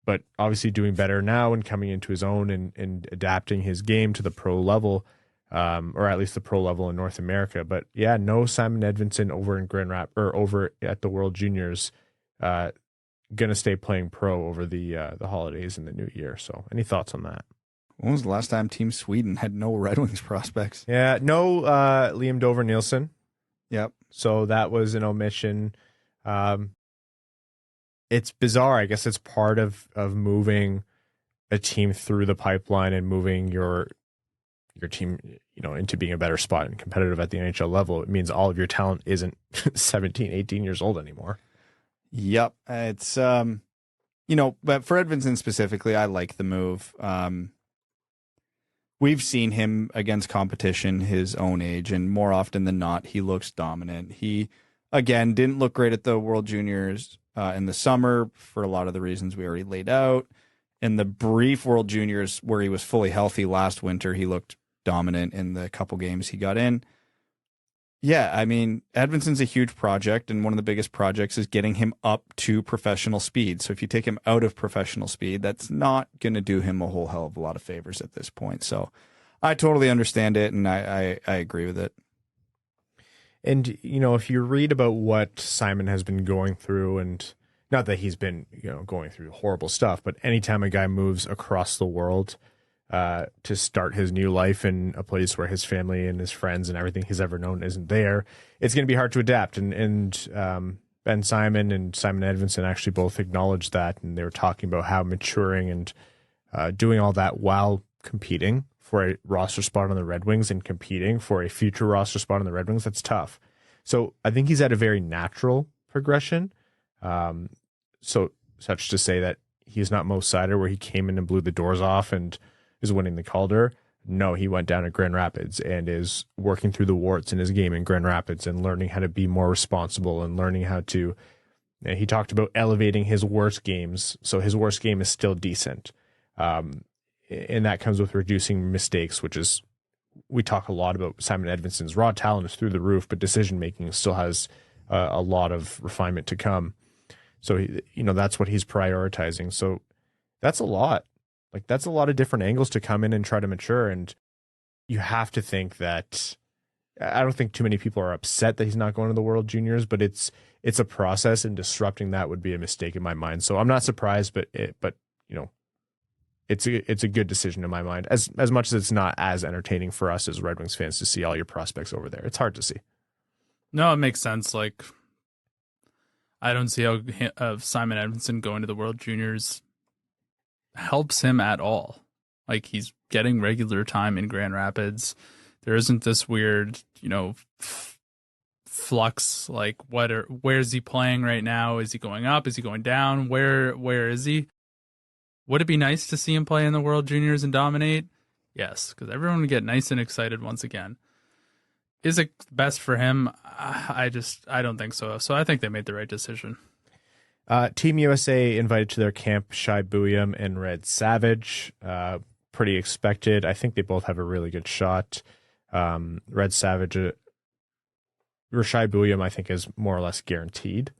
But obviously doing better now and coming into his own and adapting his game to the pro level. or at least the pro level in North America. But yeah, no Simon Edvinsson over in over at the World Juniors. Gonna stay playing pro over the holidays and the new year. So any thoughts on that? When was the last time Team Sweden had no Red Wings prospects? Yeah, no Liam Dover Nielsen. Yep. So that was an omission. It's bizarre. I guess it's part of moving a team through the pipeline and moving your team, into being a better spot and competitive at the NHL level. It means all of your talent isn't 17, 18 years old anymore. Yep. It's, but for Edvinsson specifically, I like the move. We've seen him against competition his own age, and more often than not, he looks dominant. He, again, didn't look great at the World Juniors in the summer for a lot of the reasons we already laid out. In the brief World Juniors where he was fully healthy last winter, he looked dominant in the couple games he got in. Yeah, I mean, Edvinsson's a huge project, and one of the biggest projects is getting him up to professional speed. So if you take him out of professional speed, that's not going to do him a whole hell of a lot of favors at this point. So I totally understand it, and I agree with it. And, if you read about what Simon has been going through, and not that he's been, going through horrible stuff, but anytime a guy moves across the world to start his new life in a place where his family and his friends and everything he's ever known isn't there, it's going to be hard to adapt. And Ben Simon and Simon Edvinsson actually both acknowledged that, and they were talking about how maturing and doing all that while competing for a roster spot on the Red Wings and competing for a future roster spot on the Red Wings, that's tough. So I think he's at a very natural progression. So such to say that he's not Mo Seider, where he came in and blew the doors off and is winning the Calder. No, he went down to Grand Rapids and is working through the warts in his game in Grand Rapids and learning how to be more responsible and learning how to, he talked about elevating his worst games. So his worst game is still decent. And that comes with reducing mistakes, which is, we talk a lot about Simon Edvinsson's raw talent is through the roof, but decision-making still has a lot of refinement to come. So, that's what he's prioritizing. So that's a lot. Like, that's a lot of different angles to come in and try to mature. And you have to think that, I don't think too many people are upset that he's not going to the World Juniors, but it's a process, and disrupting that would be a mistake in my mind. So I'm not surprised, but it's a good decision in my mind, as much as it's not as entertaining for us as Red Wings fans to see all your prospects over there. It's hard to see. No, it makes sense. Like, I don't see how Simon Edvinsson going to the World Juniors helps him at all. Like, he's getting regular time in Grand Rapids. There isn't this weird, flux. Like, where is he playing right now? Is he going up? Is he going down? Where is he? Would it be nice to see him play in the World Juniors and dominate? Yes, because everyone would get nice and excited once again. Is it best for him? I don't think so. So I think they made the right decision. Team USA invited to their camp Shai Buium and Red Savage. Pretty expected. I think they both have a really good shot. Red Savage, Shai Buium, I think, is more or less guaranteed.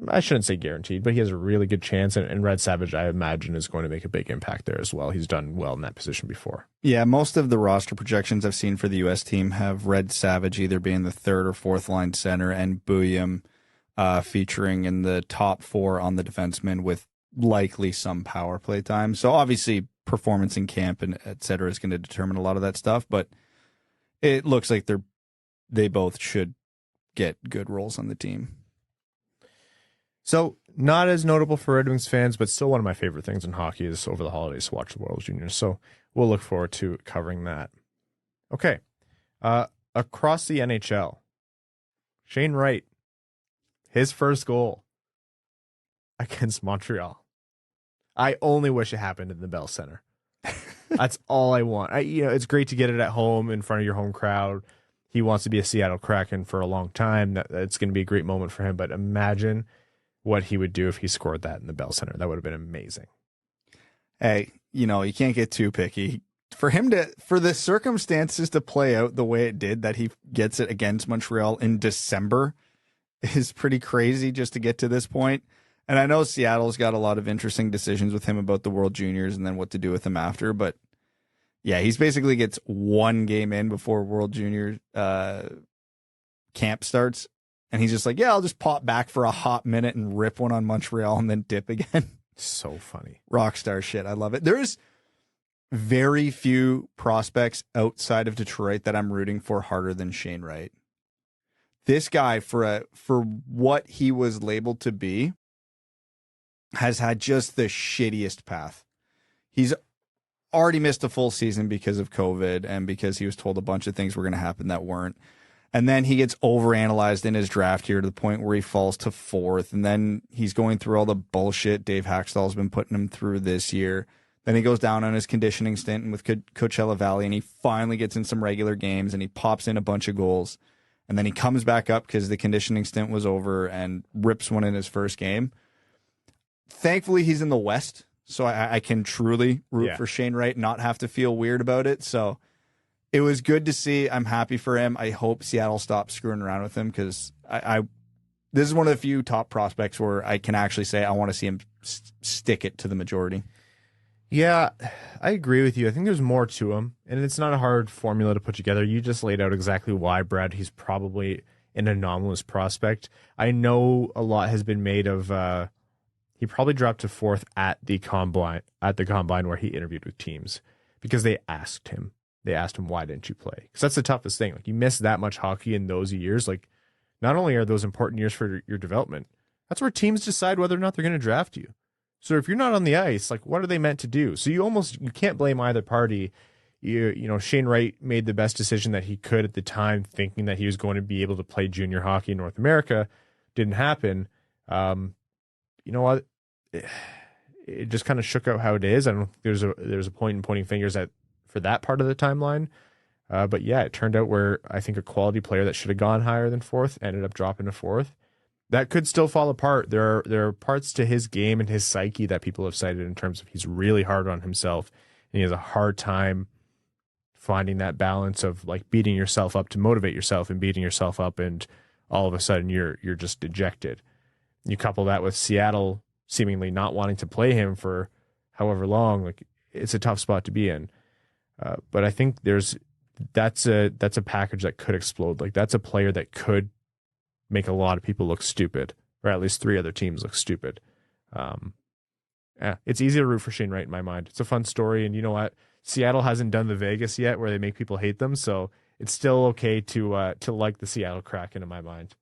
I shouldn't say guaranteed, but he has a really good chance. And Red Savage, I imagine, is going to make a big impact there as well. He's done well in that position before. Yeah, most of the roster projections I've seen for the U.S. team have Red Savage either being the third or fourth line center, and Buium featuring in the top four on the defensemen with likely some power play time. So obviously performance in camp and et cetera is going to determine a lot of that stuff, but it looks like they both should get good roles on the team. So not as notable for Red Wings fans, but still one of my favorite things in hockey is over the holidays to watch the World Juniors. So we'll look forward to covering that. Okay. Across the NHL, Shane Wright, his first goal against Montreal. I only wish it happened in the Bell Center. That's all I want. It's great to get it at home in front of your home crowd. He wants to be a Seattle Kraken for a long time. That's going to be a great moment for him. But imagine what he would do if he scored that in the Bell Center. That would have been amazing. Hey, you can't get too picky. For the circumstances to play out the way it did, that he gets it against Montreal in December, is pretty crazy just to get to this point. And I know Seattle's got a lot of interesting decisions with him about the World Juniors and then what to do with him after, but Yeah, he's basically gets one game in before World Junior camp starts, and he's just like, yeah, I'll just pop back for a hot minute and rip one on Montreal and then dip again. So funny. Rockstar shit. I love it. There's very few prospects outside of Detroit that I'm rooting for harder than Shane Wright. This guy, for what he was labeled to be, has had just the shittiest path. He's already missed a full season because of COVID and because he was told a bunch of things were going to happen that weren't. And then he gets overanalyzed in his draft here to the point where he falls to 4th. And then he's going through all the bullshit Dave Haxtell's been putting him through this year. Then he goes down on his conditioning stint with Coachella Valley, and he finally gets in some regular games, and he pops in a bunch of goals. And then he comes back up because the conditioning stint was over and rips one in his first game. Thankfully, he's in the West, so I can truly root for Shane Wright, not have to feel weird about it. So it was good to see. I'm happy for him. I hope Seattle stops screwing around with him because this is one of the few top prospects where I can actually say I want to see him stick it to the majority. Yeah, I agree with you. I think there's more to him, and it's not a hard formula to put together. You just laid out exactly why, Brad. He's probably an anomalous prospect. I know a lot has been made of he probably dropped to 4th at the combine where he interviewed with teams because they asked him. They asked him, why didn't you play? Because that's the toughest thing. Like, you miss that much hockey in those years. Like, not only are those important years for your development, that's where teams decide whether or not they're going to draft you. So if you're not on the ice, like, what are they meant to do? So you can't blame either party. You know, Shane Wright made the best decision that he could at the time, thinking that he was going to be able to play junior hockey in North America. Didn't happen. You know what? It just kind of shook out how it is. I don't think there's a point in pointing fingers at for that part of the timeline. But yeah, it turned out where I think a quality player that should have gone higher than 4th ended up dropping to 4th. That could still fall apart. There are parts to his game and his psyche that people have cited in terms of he's really hard on himself and he has a hard time finding that balance of like beating yourself up to motivate yourself and beating yourself up, and all of a sudden you're just dejected. You couple that with Seattle seemingly not wanting to play him for however long, like, it's a tough spot to be in. But I think that's a package that could explode. Like, that's a player that could make a lot of people look stupid, or at least 3 other teams look stupid. It's easy to root for Shane Wright in my mind. It's a fun story, and you know what? Seattle hasn't done the Vegas yet, where they make people hate them, so it's still okay to like the Seattle Kraken in my mind.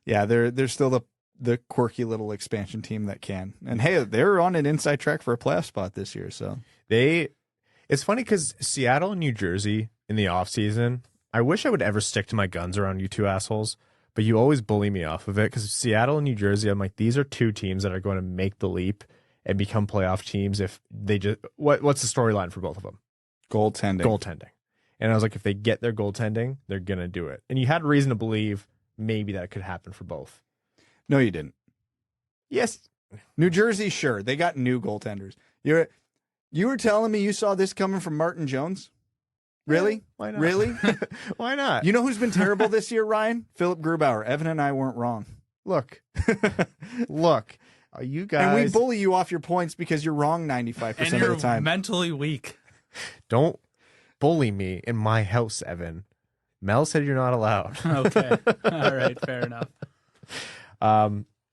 Yeah, they're still the quirky little expansion team that can. And hey, they're on an inside track for a playoff spot this year. So it's funny because Seattle and New Jersey in the offseason, I wish I would ever stick to my guns around you two assholes, but you always bully me off of it because Seattle and New Jersey, I'm like, these are 2 teams that are going to make the leap and become playoff teams if they just, what's the storyline for both of them? Goaltending. And I was like, if they get their goaltending, they're going to do it. And you had reason to believe maybe that could happen for both. No, you didn't. Yes. New Jersey, sure. They got new goaltenders. You were telling me you saw this coming from Martin Jones? Really? Yeah, why not? Really? Why not? You know who's been terrible this year, Ryan? Philip Grubauer. Evan and I weren't wrong. Look. You guys. And we bully you off your points because you're wrong 95% of the time. Mentally weak. Don't bully me in my house, Evan. Mel said you're not allowed. Okay. All right. Fair enough.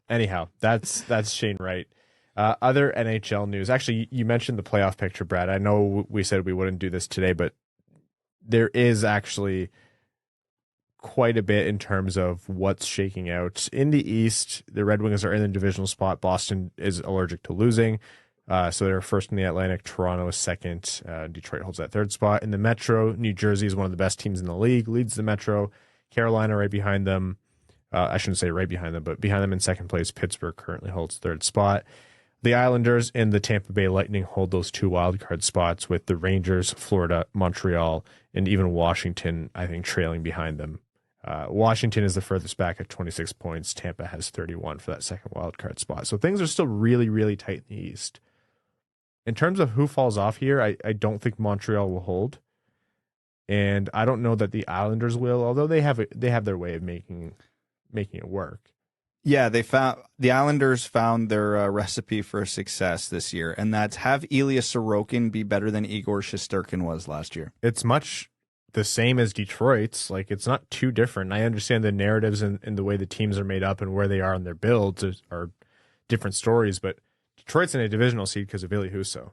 Anyhow, that's Shane Wright. Other NHL news. Actually, you mentioned the playoff picture, Brad. I know we said we wouldn't do this today, but there is actually quite a bit in terms of what's shaking out. In the East, the Red Wings are in the divisional spot. Boston is allergic to losing. So they're first in the Atlantic. Toronto is second. Detroit holds that 3rd spot. In the Metro, New Jersey is one of the best teams in the league, leads the Metro. Carolina right behind them. I shouldn't say right behind them, but behind them in second place. Pittsburgh currently holds 3rd spot. The Islanders and the Tampa Bay Lightning hold those 2 wildcard spots, with the Rangers, Florida, Montreal, and even Washington, I think, trailing behind them. Washington is the furthest back at 26 points. Tampa has 31 for that second wildcard spot. So things are still really, really tight in the East. In terms of who falls off here, I don't think Montreal will hold. And I don't know that the Islanders will, although they have their way of making it work. Yeah, the Islanders found their recipe for success this year, and that's have Ilya Sorokin be better than Igor Shesterkin was last year. It's much the same as Detroit's. Like, it's not too different. I understand the narratives and the way the teams are made up and where they are in their builds are different stories, but Detroit's in a divisional seed because of Ville Husso.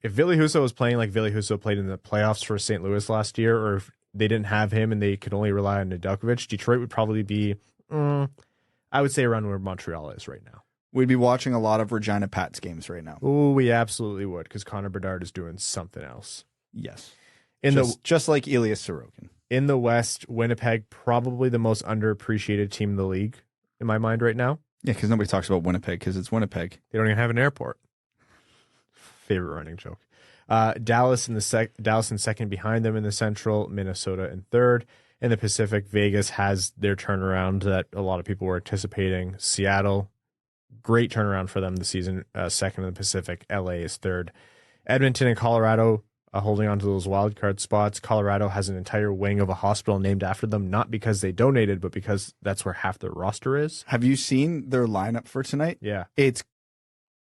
If Ville Husso was playing like Ville Husso played in the playoffs for St. Louis last year, or if they didn't have him and they could only rely on Nedeljkovic, Detroit would probably be, I would say, around where Montreal is right now. We'd be watching a lot of Regina Pats games right now. Oh, we absolutely would, because Connor Bedard is doing something else. Yes. Just like Ilya Sorokin. In the West, Winnipeg, probably the most underappreciated team in the league, in my mind right now. Yeah, because nobody talks about Winnipeg because it's Winnipeg. They don't even have an airport. Favorite running joke. Dallas in second behind them in the Central, Minnesota in third. In the Pacific, Vegas has their turnaround that a lot of people were anticipating. Seattle, great turnaround for them this season, second in the Pacific. LA is third. Edmonton and Colorado holding on to those wild card spots. Colorado has an entire wing of a hospital named after them, not because they donated, but because that's where half their roster is. Have you seen their lineup for tonight? Yeah. It's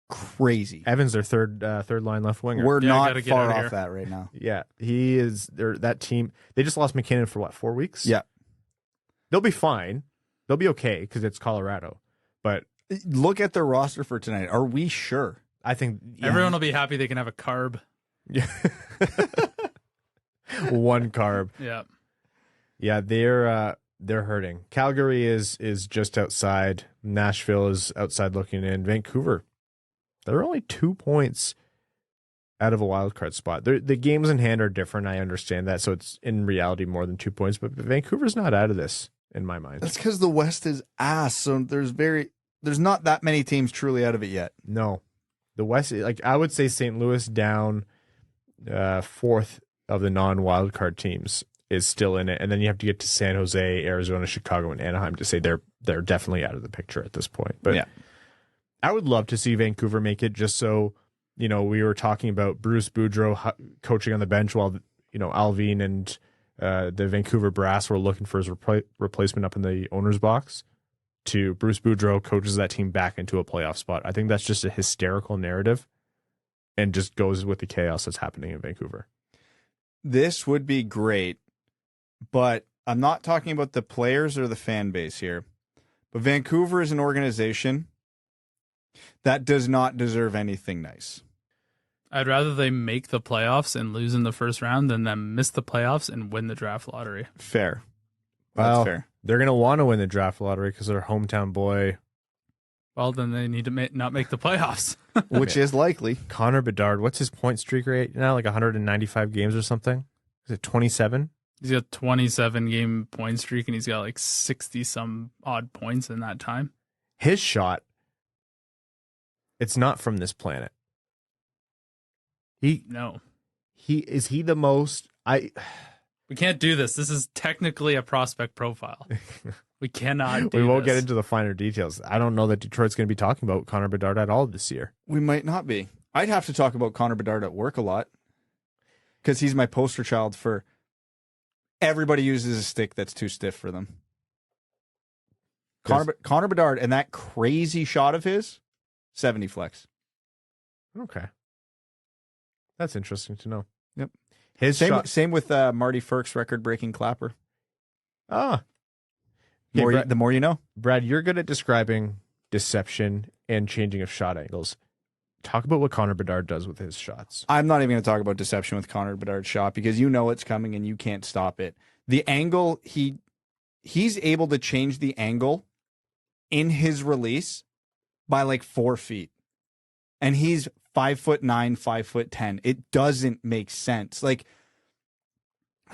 crazy. Evan's their third line left winger. We're not far off that right now. Yeah, he is. That team. They just lost McKinnon for 4 weeks? Yeah. They'll be fine. They'll be okay because it's Colorado. But look at their roster for tonight. Are we sure? I think everyone will be happy they can have a carb. Yeah. One carb. Yeah. Yeah, they're hurting. Calgary is just outside. Nashville is outside looking in. Vancouver, they're only 2 points out of a wild card spot. The games in hand are different. I understand that. So it's in reality more than 2 points, but Vancouver's not out of this in my mind. That's because the West is ass. So there's not that many teams truly out of it yet. No, the West, like I would say St. Louis down fourth of the non-wild card teams is still in it. And then you have to get to San Jose, Arizona, Chicago, and Anaheim to say they're definitely out of the picture at this point. But yeah. I would love to see Vancouver make it, just so, we were talking about Bruce Boudreau coaching on the bench while, Alvin and the Vancouver Brass were looking for his replacement up in the owner's box, to Bruce Boudreau coaches that team back into a playoff spot. I think that's just a hysterical narrative and just goes with the chaos that's happening in Vancouver. This would be great, but I'm not talking about the players or the fan base here. But Vancouver is an organization that does not deserve anything nice. I'd rather they make the playoffs and lose in the first round than them miss the playoffs and win the draft lottery. Fair. That's fair. They're going to want to win the draft lottery because their hometown boy. Well, then they need to not make the playoffs. Which is likely. Connor Bedard, what's his point streak rate now? Like 195 games or something? Is it 27? He's got 27 game point streak, and he's got like 60 some odd points in that time. His shot, it's not from this planet. Is he the most? We can't do this. This is technically a prospect profile. We cannot do We won't get into the finer details. I don't know that Detroit's going to be talking about Connor Bedard at all this year. We might not be. I'd have to talk about Connor Bedard at work a lot because he's my poster child for everybody uses a stick that's too stiff for them. Connor Bedard and that crazy shot of his, 70 flex. Okay. That's interesting to know. Yep. Same with Marty Ferk's record-breaking clapper. Ah. Okay, the more you know. Brad, you're good at describing deception and changing of shot angles. Talk about what Connor Bedard does with his shots. I'm not even going to talk about deception with Connor Bedard's shot because you know it's coming and you can't stop it. The angle, he's able to change the angle in his release by like 4 feet. And he's 5'9", 5'10". It doesn't make sense.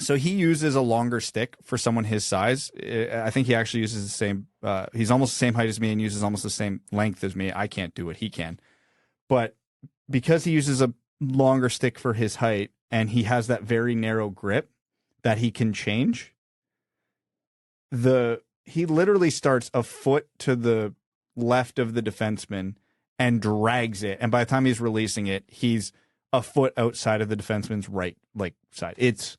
So he uses a longer stick for someone his size. I think he actually uses the same. He's almost the same height as me and uses almost the same length as me. I can't do it. He can. But because he uses a longer stick for his height and he has that very narrow grip that he can change, he literally starts a foot to the left of the defenseman and drags it. And by the time he's releasing it, he's a foot outside of the defenseman's right side. It's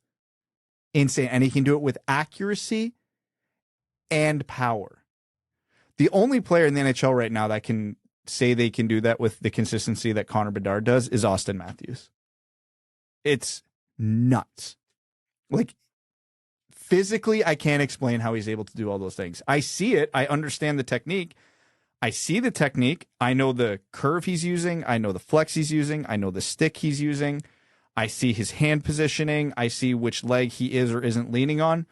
insane. And he can do it with accuracy and power. The only player in the NHL right now that can say they can do that with the consistency that Connor Bedard does is Austin Matthews. It's nuts. Like, physically, I can't explain how he's able to do all those things. I see it. I understand the technique. I see the technique. I know the curve he's using. I know the flex he's using. I know the stick he's using. I see his hand positioning. I see which leg he is or isn't leaning on.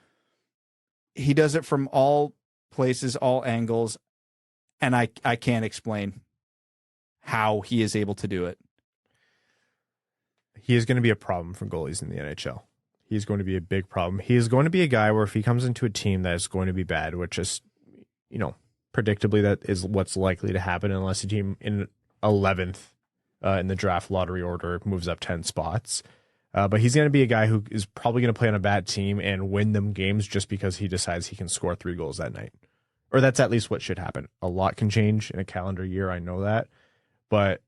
He does it from all places, all angles, and I can't explain how he is able to do it. He is going to be a problem for goalies in the NHL. He's going to be a big problem. He is going to be a guy where if he comes into a team that is going to be bad, which is, predictably that is what's likely to happen unless a team in 11th in the draft lottery order moves up 10 spots. But he's going to be a guy who is probably going to play on a bad team and win them games just because he decides he can score 3 goals that night. Or that's at least what should happen. A lot can change in a calendar year. I know that. But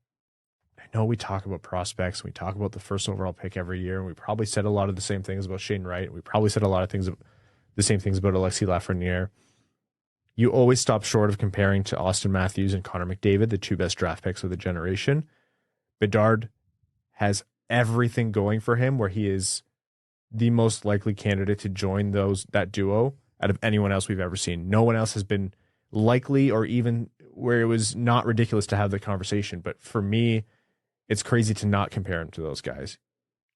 I know we talk about prospects. We talk about the first overall pick every year. And we probably said a lot of the same things about Shane Wright. We probably said a lot of the same things about Alexis Lafreniere. You always stop short of comparing to Austin Matthews and Connor McDavid, the 2 best draft picks of the generation. Bedard has everything going for him where he is the most likely candidate to join that duo out of anyone else we've ever seen. No one else has been likely or even where it was not ridiculous to have the conversation. But for me, it's crazy to not compare him to those guys.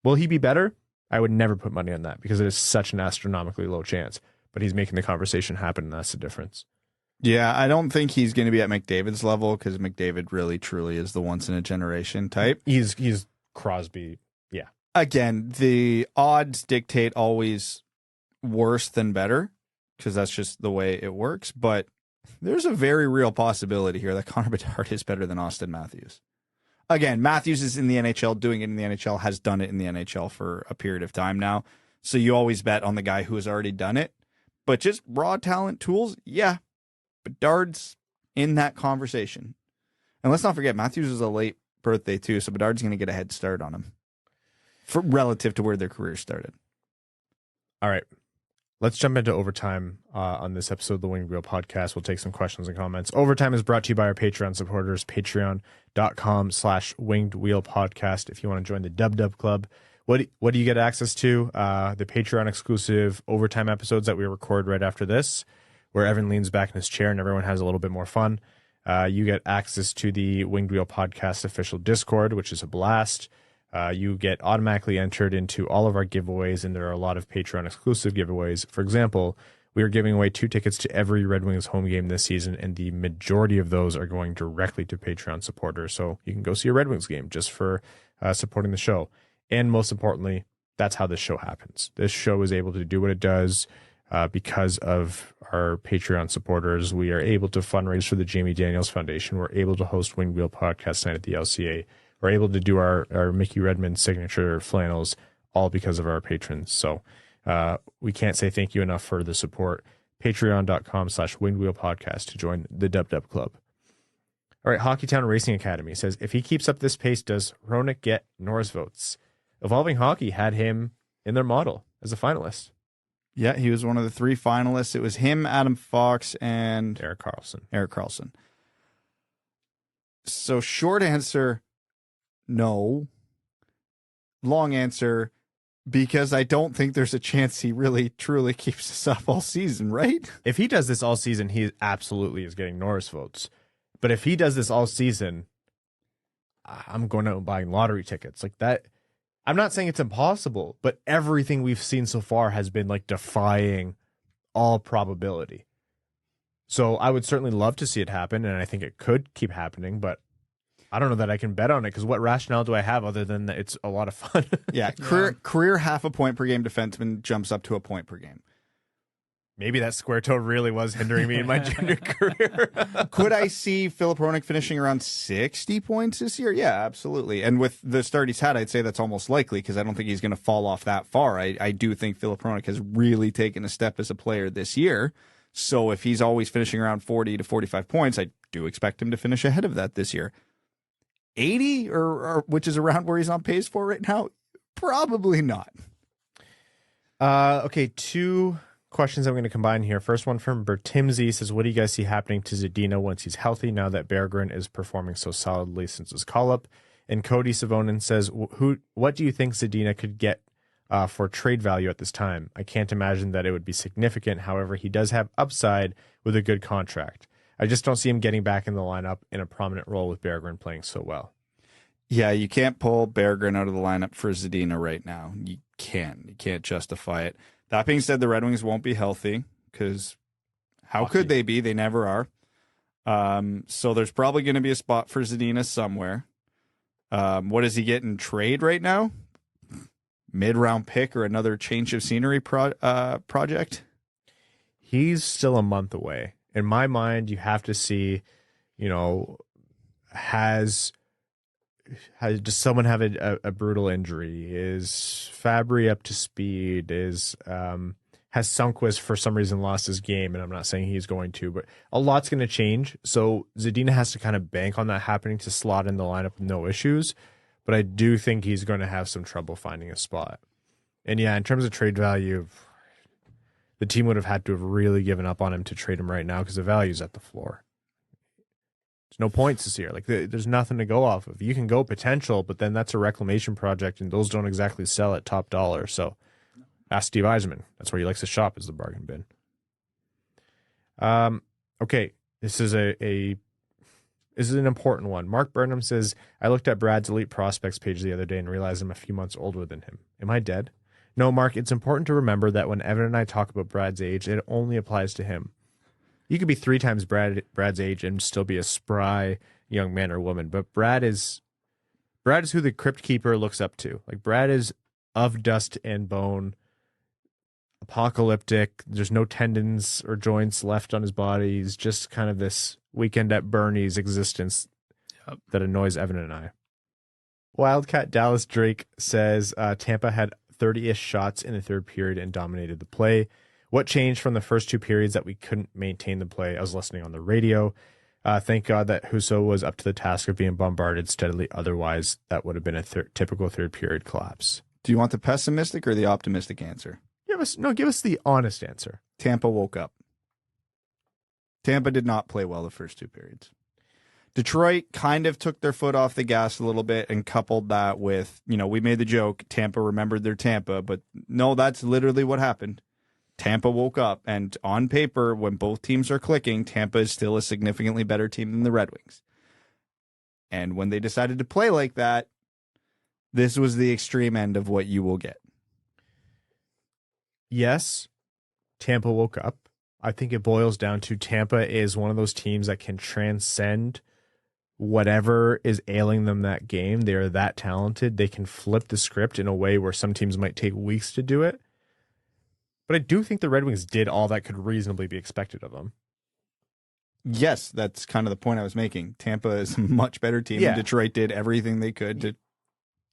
Will he be better? I would never put money on that because it is such an astronomically low chance. But he's making the conversation happen, and that's the difference. Yeah, I don't think he's going to be at McDavid's level because McDavid really, truly is the once-in-a-generation type. He's Crosby, yeah. Again, the odds dictate always worse than better because that's just the way it works. But there's a very real possibility here that Connor Bedard is better than Austin Matthews. Again, Matthews is in the NHL, doing it in the NHL, has done it in the NHL for a period of time now. So you always bet on the guy who has already done it. But just raw talent tools, yeah. Bedard's in that conversation. And let's not forget, Matthews is a late birthday too, so Bedard's going to get a head start on him relative to where their career started. All right. Let's jump into overtime on this episode of the Winged Wheel Podcast. We'll take some questions and comments. Overtime is brought to you by our Patreon supporters, patreon.com/Winged Wheel Podcast. If you want to join the Dub Club, what do you get access to? The Patreon exclusive overtime episodes that we record right after this, where Evan leans back in his chair and everyone has a little bit more fun. You get access to the Winged Wheel Podcast official Discord, which is a blast. You get automatically entered into all of our giveaways, and there are a lot of Patreon exclusive giveaways. For example, we are giving away 2 tickets to every Red Wings home game this season, and the majority of those are going directly to Patreon supporters. So you can go see a Red Wings game just for supporting the show. And most importantly, that's how this show happens. This show is able to do what it does because of our Patreon supporters. We are able to fundraise for the Jamie Daniels Foundation. We're able to host Winged Wheel Podcast Night at the LCA. We're able to do our Mickey Redmond signature flannels, all because of our patrons. So we can't say thank you enough for the support. Patreon.com/Winged Wheel Podcast to join the Dub Club. All right, Hockeytown Racing Academy says, if he keeps up this pace, does Hronek get Norris votes? Evolving Hockey had him in their model as a finalist. Yeah, he was one of the 3 finalists. It was him, Adam Fox, and Erik Karlsson. So short answer, no. Long answer, because I don't think there's a chance he really, truly keeps this up all season, right? If he does this all season, he absolutely is getting Norris votes. But if he does this all season, I'm going out and buying lottery tickets. Like that. I'm not saying it's impossible, but everything we've seen so far has been like defying all probability. So I would certainly love to see it happen, and I think it could keep happening, but I don't know that I can bet on it because what rationale do I have other than that it's a lot of fun? Yeah, career half a point per game defenseman jumps up to a point per game. Maybe that square toe really was hindering me in my junior career. Could I see Filip Hronek finishing around 60 points this year? Yeah, absolutely. And with the start he's had, I'd say that's almost likely because I don't think he's going to fall off that far. I do think Filip Hronek has really taken a step as a player this year. So if he's always finishing around 40 to 45 points, I do expect him to finish ahead of that this year. 80, or which is around where he's on pace for right now? Probably not. Okay, 2 questions I'm going to combine here. First one from Bertimsey says, what do you guys see happening to Vezina once he's healthy now that Berggren is performing so solidly since his call-up? And Cody Savonin says, what do you think Vezina could get for trade value at this time? I can't imagine that it would be significant. However, he does have upside with a good contract. I just don't see him getting back in the lineup in a prominent role with Berggren playing so well. Yeah, you can't pull Berggren out of the lineup for Vezina right now. You can't. You can't justify it. That being said, the Red Wings won't be healthy because how could they be? They never are. So there's probably going to be a spot for Vezina somewhere. What does he get in trade right now? Mid-round pick or another change of scenery project? He's still a month away. In my mind, you have to see, does someone have a brutal injury? Is Fabry up to speed? Has Sundqvist for some reason lost his game? And I'm not saying he's going to, but a lot's going to change. So Zadina has to kind of bank on that happening to slot in the lineup with no issues. But I do think he's going to have some trouble finding a spot. And yeah, in terms of trade value, the team would have had to have really given up on him to trade him right now because the value's at the floor. There's no points this year. Like there's nothing to go off of. You can go potential, but then that's a reclamation project, and those don't exactly sell at top dollar. So ask Steve Yzerman. That's where he likes to shop, is the bargain bin. Okay, this is an important one. Mark Burnham says, I looked at Brad's elite prospects page the other day and realized I'm a few months older than him. Am I dead? No, Mark, it's important to remember that when Evan and I talk about Brad's age, it only applies to him. You could be 3 times Brad's age and still be a spry young man or woman, but Brad is who the crypt keeper looks up to. Like, Brad is of dust and bone, apocalyptic. There's no tendons or joints left on his body. He's just kind of this weekend at Bernie's existence that annoys Evan and I. Wildcat Dallas Drake says Tampa had 30-ish shots in the third period and dominated the play. What changed from the first 2 periods that we couldn't maintain the play? I was listening on the radio. Thank God that Husso was up to the task of being bombarded steadily. Otherwise, that would have been a typical third period collapse. Do you want the pessimistic or the optimistic answer? Give us the honest answer. Tampa woke up. Tampa did not play well the first 2 periods. Detroit kind of took their foot off the gas a little bit and coupled that with, we made the joke, Tampa remembered their Tampa, but no, that's literally what happened. Tampa woke up, and on paper, when both teams are clicking, Tampa is still a significantly better team than the Red Wings. And when they decided to play like that, this was the extreme end of what you will get. Yes, Tampa woke up. I think it boils down to Tampa is one of those teams that can transcend whatever is ailing them that game. They are that talented. They can flip the script in a way where some teams might take weeks to do it. But I do think the Red Wings did all that could reasonably be expected of them. Yes, that's kind of the point I was making. Tampa is a much better team. Yeah. And Detroit did everything they could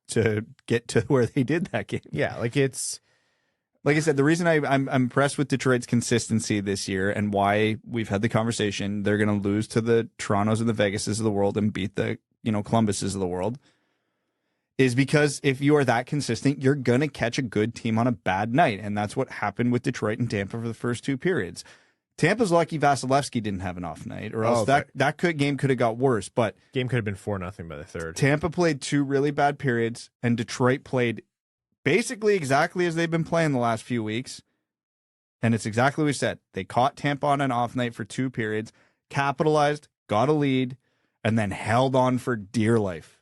to get to where they did that game. Yeah, like I said, the reason I'm impressed with Detroit's consistency this year and why we've had the conversation, they're going to lose to the Torontos and the Vegases of the world and beat the Columbuses of the world, is because if you are that consistent, you're going to catch a good team on a bad night. And that's what happened with Detroit and Tampa for the first 2 periods. Tampa's lucky Vasilevskiy didn't have an off night, or else game could have got worse. But game could have been 4-0 by the third. Tampa played 2 really bad periods, and Detroit played basically exactly as they've been playing the last few weeks. And it's exactly what we said. They caught Tampa on an off night for 2 periods, capitalized, got a lead, and then held on for dear life.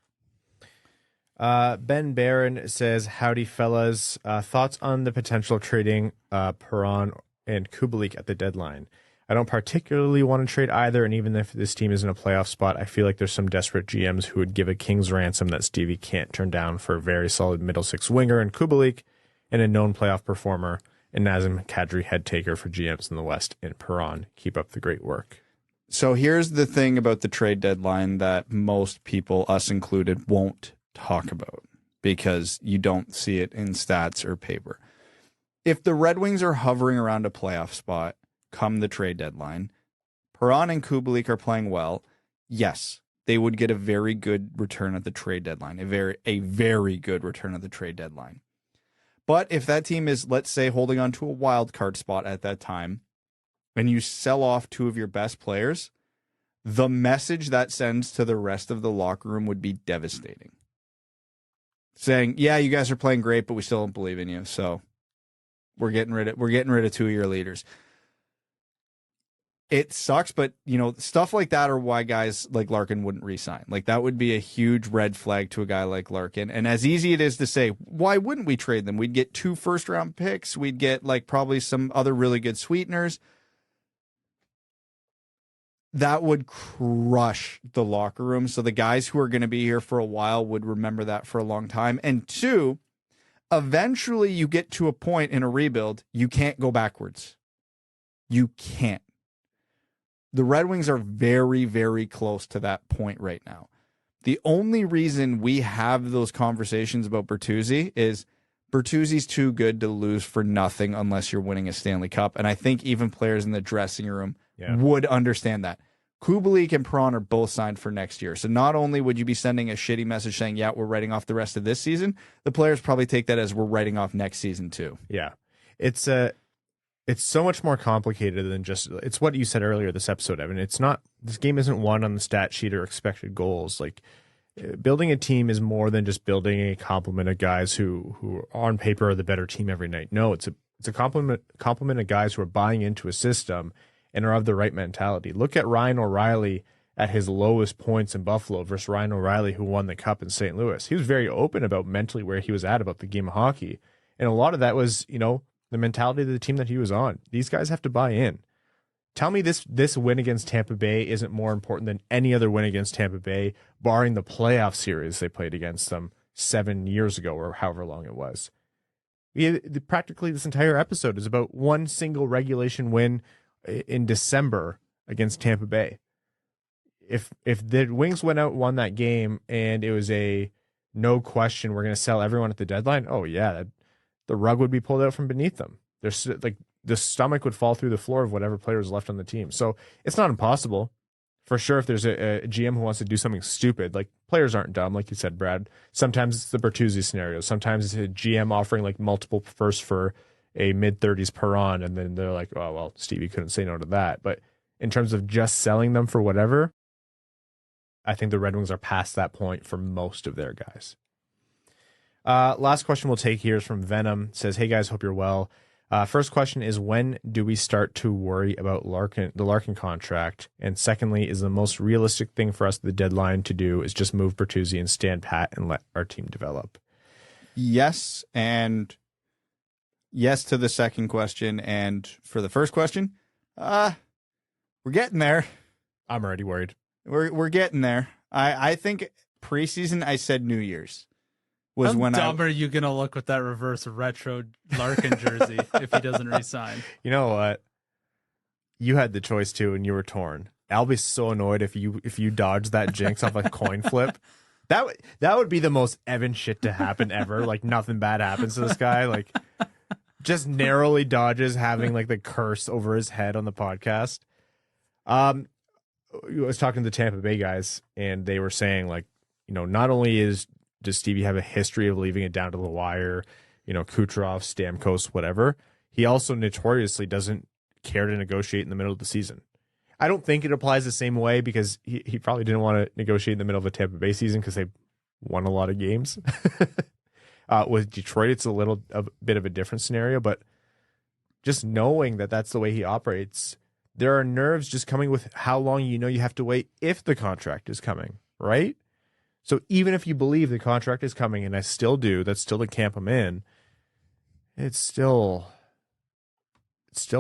Ben Barron says, howdy, fellas. Thoughts on the potential of trading Perron and Kubalik at the deadline? I don't particularly want to trade either, and even if this team is in a playoff spot, I feel like there's some desperate GMs who would give a king's ransom that Stevie can't turn down for a very solid middle six winger in Kubalik and a known playoff performer and Nazem Kadri head taker for GMs in the West in Perron. Keep up the great work. So here's the thing about the trade deadline that most people, us included, won't talk about because you don't see it in stats or paper. If the Red Wings are hovering around a playoff spot come the trade deadline, Perron and Kubalik are playing well, yes, they would get a very good return at the trade deadline, a very good return at the trade deadline. But if that team is, let's say, holding on to a wild card spot at that time, and you sell off 2 of your best players, the message that sends to the rest of the locker room would be devastating. Saying, yeah, you guys are playing great, but we still don't believe in you. So we're getting rid of 2 of your leaders. It sucks, but stuff like that are why guys like Larkin wouldn't re-sign. Like, that would be a huge red flag to a guy like Larkin. And as easy it is to say, why wouldn't we trade them? We'd get 2 first-round picks. We'd get probably some other really good sweeteners. That would crush the locker room. So the guys who are going to be here for a while would remember that for a long time. And 2, eventually you get to a point in a rebuild, you can't go backwards. You can't. The Red Wings are very, very close to that point right now. The only reason we have those conversations about Bertuzzi is Bertuzzi's too good to lose for nothing unless you're winning a Stanley Cup. And I think even players in the dressing room would understand that. Kubalik and Perron are both signed for next year. So not only would you be sending a shitty message saying, yeah, we're writing off the rest of this season, the players probably take that as we're writing off next season too. Yeah. It's so much more complicated than just, it's what you said earlier this episode, Evan. It's not, this game isn't won on the stat sheet or expected goals. Like, building a team is more than just building a complement of guys who on paper are the better team every night. No, it's a complement of guys who are buying into a system and are of the right mentality. Look at Ryan O'Reilly at his lowest points in Buffalo versus Ryan O'Reilly, who won the Cup in St. Louis. He was very open about mentally where he was at about the game of hockey. And a lot of that was, the mentality of the team that he was on. These guys have to buy in. Tell me this win against Tampa Bay isn't more important than any other win against Tampa Bay, barring the playoff series they played against them 7 years ago or however long it was. Practically this entire episode is about one single regulation win in December against Tampa Bay. If the Wings went out and won that game and it was a no question, we're going to sell everyone at the deadline, oh yeah, the rug would be pulled out from beneath them. There's the stomach would fall through the floor of whatever player is left on the team. So it's not impossible. For sure, if there's a GM who wants to do something stupid, like, players aren't dumb, like you said, Brad. Sometimes it's the Bertuzzi scenario. Sometimes it's a GM offering multiple firsts for a mid-30s Perron, and then they're like, oh, well, Stevie couldn't say no to that. But in terms of just selling them for whatever, I think the Red Wings are past that point for most of their guys. Last question we'll take here is from Venom. It says, hey guys, hope you're well. First question is, when do we start to worry about the Larkin contract? And secondly, is the most realistic thing for us at the deadline to do is just move Bertuzzi and stand pat and let our team develop? Yes, and yes to the second question. And for the first question, we're getting there. I'm already worried. We're getting there. I think preseason I said New Year's. How dumb are you going to look with that reverse retro Larkin jersey if he doesn't resign? You know what? You had the choice too, and you were torn. I'll be so annoyed if you dodge that jinx off a coin flip. That would be the most Evan shit to happen ever. Like, nothing bad happens to this guy. Like, just narrowly dodges having the curse over his head on the podcast. I was talking to the Tampa Bay guys, and they were saying, not only does Stevie have a history of leaving it down to the wire, Kucherov, Stamkos, whatever, he also notoriously doesn't care to negotiate in the middle of the season. I don't think it applies the same way, because he probably didn't want to negotiate in the middle of a Tampa Bay season because they won a lot of games. With Detroit, it's a bit of a different scenario, but just knowing that that's the way he operates, there are nerves just coming with how long you have to wait if the contract is coming, right? So even if you believe the contract is coming, and I still do, that's still the camp I'm in, it's still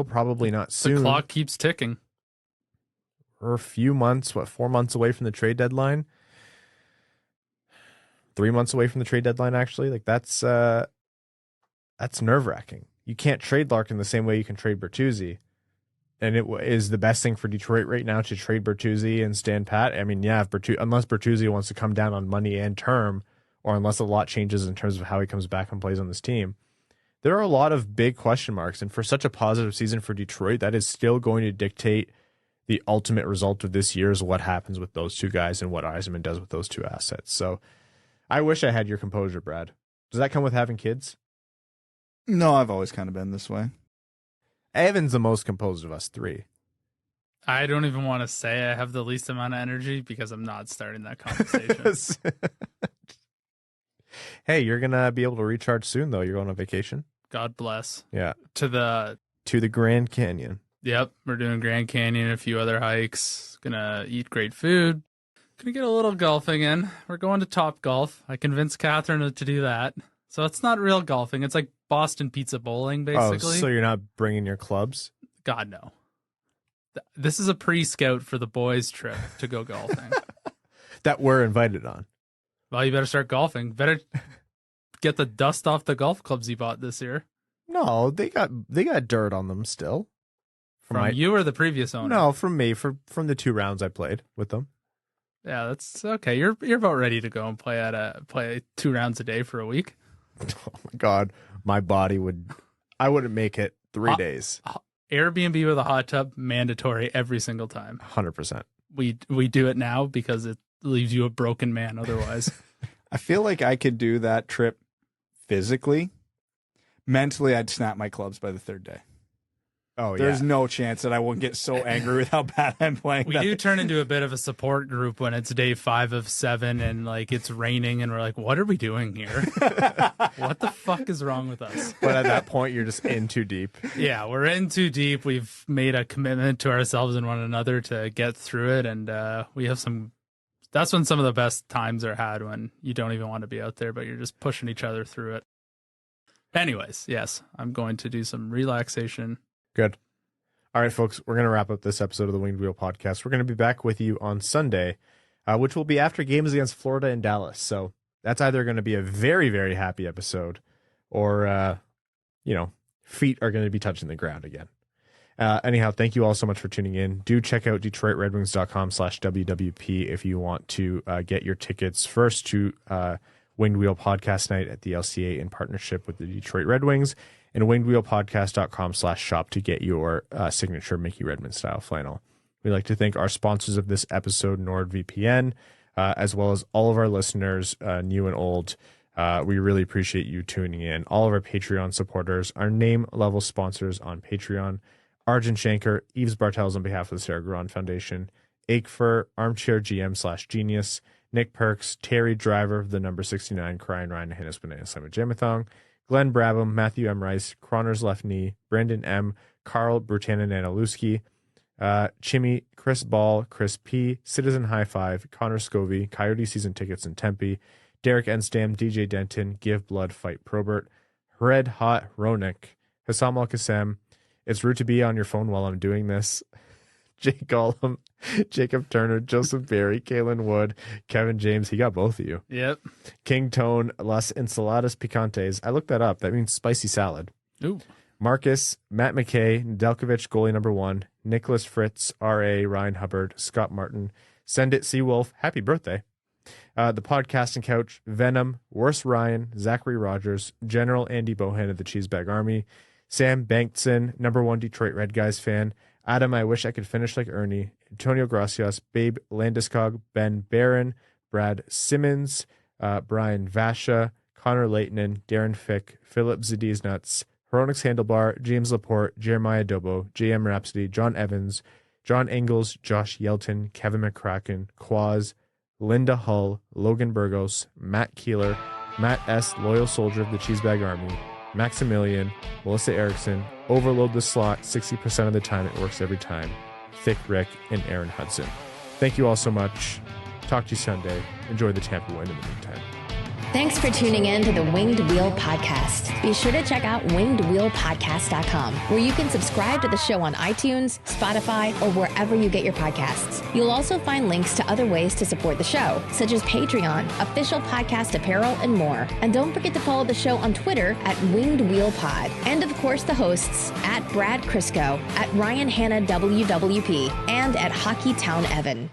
probably not soon. The clock keeps ticking. We're a few months, 4 months away from the trade deadline? 3 months away from the trade deadline, actually. That's nerve-wracking. You can't trade Larkin the same way you can trade Bertuzzi. And it is the best thing for Detroit right now to trade Bertuzzi and stand pat. I mean, yeah, unless Bertuzzi wants to come down on money and term, or unless a lot changes in terms of how he comes back and plays on this team, there are a lot of big question marks. And for such a positive season for Detroit, that is still going to dictate the ultimate result of this year, is what happens with those two guys and what Yzerman does with those two assets. So I wish I had your composure, Brad. Does that come with having kids? No, I've always kind of been this way. Evan's the most composed of us three. I don't even want to say I have the least amount of energy because I'm not starting that conversation. Hey, you're going to be able to recharge soon, though. You're going on vacation. God bless. Yeah. To the Grand Canyon. Yep. We're doing Grand Canyon, a few other hikes. Gonna eat great food. Gonna get a little golfing in. We're going to Top Golf. I convinced Catherine to do that. So it's not real golfing. It's like Boston Pizza Bowling, basically. Oh, so you're not bringing your clubs? God, no. This is a pre-scout for the boys' trip to go golfing. That we're invited on. Well, you better start golfing. Better get the dust off the golf clubs you bought this year. No, they got dirt on them still. From you or the previous owner? No, from me. From the 2 rounds I played with them. Yeah, that's okay. You're about ready to go and play 2 rounds a day for a week. Oh my God, my body I wouldn't make it 3 days. Airbnb with a hot tub, mandatory every single time. 100%. We do it now because it leaves you a broken man otherwise. I feel like I could do that trip physically. Mentally, I'd snap my clubs by the 3rd day. Oh, yeah. There's no chance that I won't get so angry with how bad I'm playing. We do turn into a bit of a support group when it's day 5 of 7 and like it's raining and we're like, what are we doing here? What the fuck is wrong with us? But at that point, you're just in too deep. Yeah, we're in too deep. We've made a commitment to ourselves and one another to get through it. And we have that's when some of the best times are had, when you don't even want to be out there, but you're just pushing each other through it. Anyways, yes, I'm going to do some relaxation. Good. All right, folks, we're going to wrap up this episode of the Winged Wheel podcast. We're going to be back with you on Sunday, which will be after games against Florida and Dallas. So that's either going to be a very, very happy episode or, feet are going to be touching the ground again. Anyhow, thank you all so much for tuning in. Do check out DetroitRedWings.com/WWP if you want to get your tickets first to Winged Wheel Podcast Night at the LCA in partnership with the Detroit Red Wings, and wingedwheelpodcast.com/shop to get your signature Mickey Redmond style flannel. We'd like to thank our sponsors of this episode, NordVPN, as well as all of our listeners, new and old. We really appreciate you tuning in. All of our Patreon supporters, our name level sponsors on Patreon: Arjun Shankar, Yves Bartels on behalf of the Sarah Garon Foundation, Aikfer, Armchair GM/Genius, Nick Perks, Terry Driver, the number 69, Crying Ryan, Hannes Banana, Simon Jamathong, Glenn Brabham, Matthew M. Rice, Croner's Left Knee, Brandon M., Carl Brutanen Analuski, Chimmy, Chris Ball, Chris P., Citizen High Five, Connor Scovey, Coyote Season Tickets in Tempe, Derek Enstam, DJ Denton, Give Blood, Fight Probert, Red Hot Hronek, Hassam Al Qassem, It's rude to be on your phone while I'm doing this, Jake Gollum, Jacob Turner, Joseph Berry, Kalen Wood, Kevin James. He got both of you. Yep. King Tone, Las Ensaladas Picantes. I looked that up. That means spicy salad. Ooh. Marcus, Matt McKay, Nedeljkovic, goalie number 1, Nicholas Fritz, R.A., Ryan Hubbard, Scott Martin, Send It, Seawolf, happy birthday. The Podcasting Couch, Venom, Worse Ryan, Zachary Rogers, General Andy Bohan of the Cheesebag Army, Sam Bankson, number 1 Detroit Red Guys fan, Adam, I wish I could finish like Ernie, Antonio Gracias, Babe Landeskog, Ben Barron, Brad Simmons, Brian Vasha, Connor Leighton, Darren Fick, Philip Zadiz Nuts, Hronek's Handlebar, James Laporte, Jeremiah Dobo, JM Rhapsody, John Evans, John Engels, Josh Yelton, Kevin McCracken, Quaz, Linda Hull, Logan Burgos, Matt Keeler, Matt S., Loyal Soldier of the Cheesebag Army, Maximilian, Melissa Erickson, Overload the Slot 60% of the time, it works every time, Thick Rick, and Aaron Hudson. Thank you all so much. Talk to you Sunday. Enjoy the Tampa win in the meantime. Thanks for tuning in to the Winged Wheel Podcast. Be sure to check out wingedwheelpodcast.com, where you can subscribe to the show on iTunes, Spotify, or wherever you get your podcasts. You'll also find links to other ways to support the show, such as Patreon, official podcast apparel, and more. And don't forget to follow the show on Twitter at Winged Wheel Pod. And of course, the hosts at Brad Crisco, at Ryan Hanna WWP, and at Hockeytown Evan.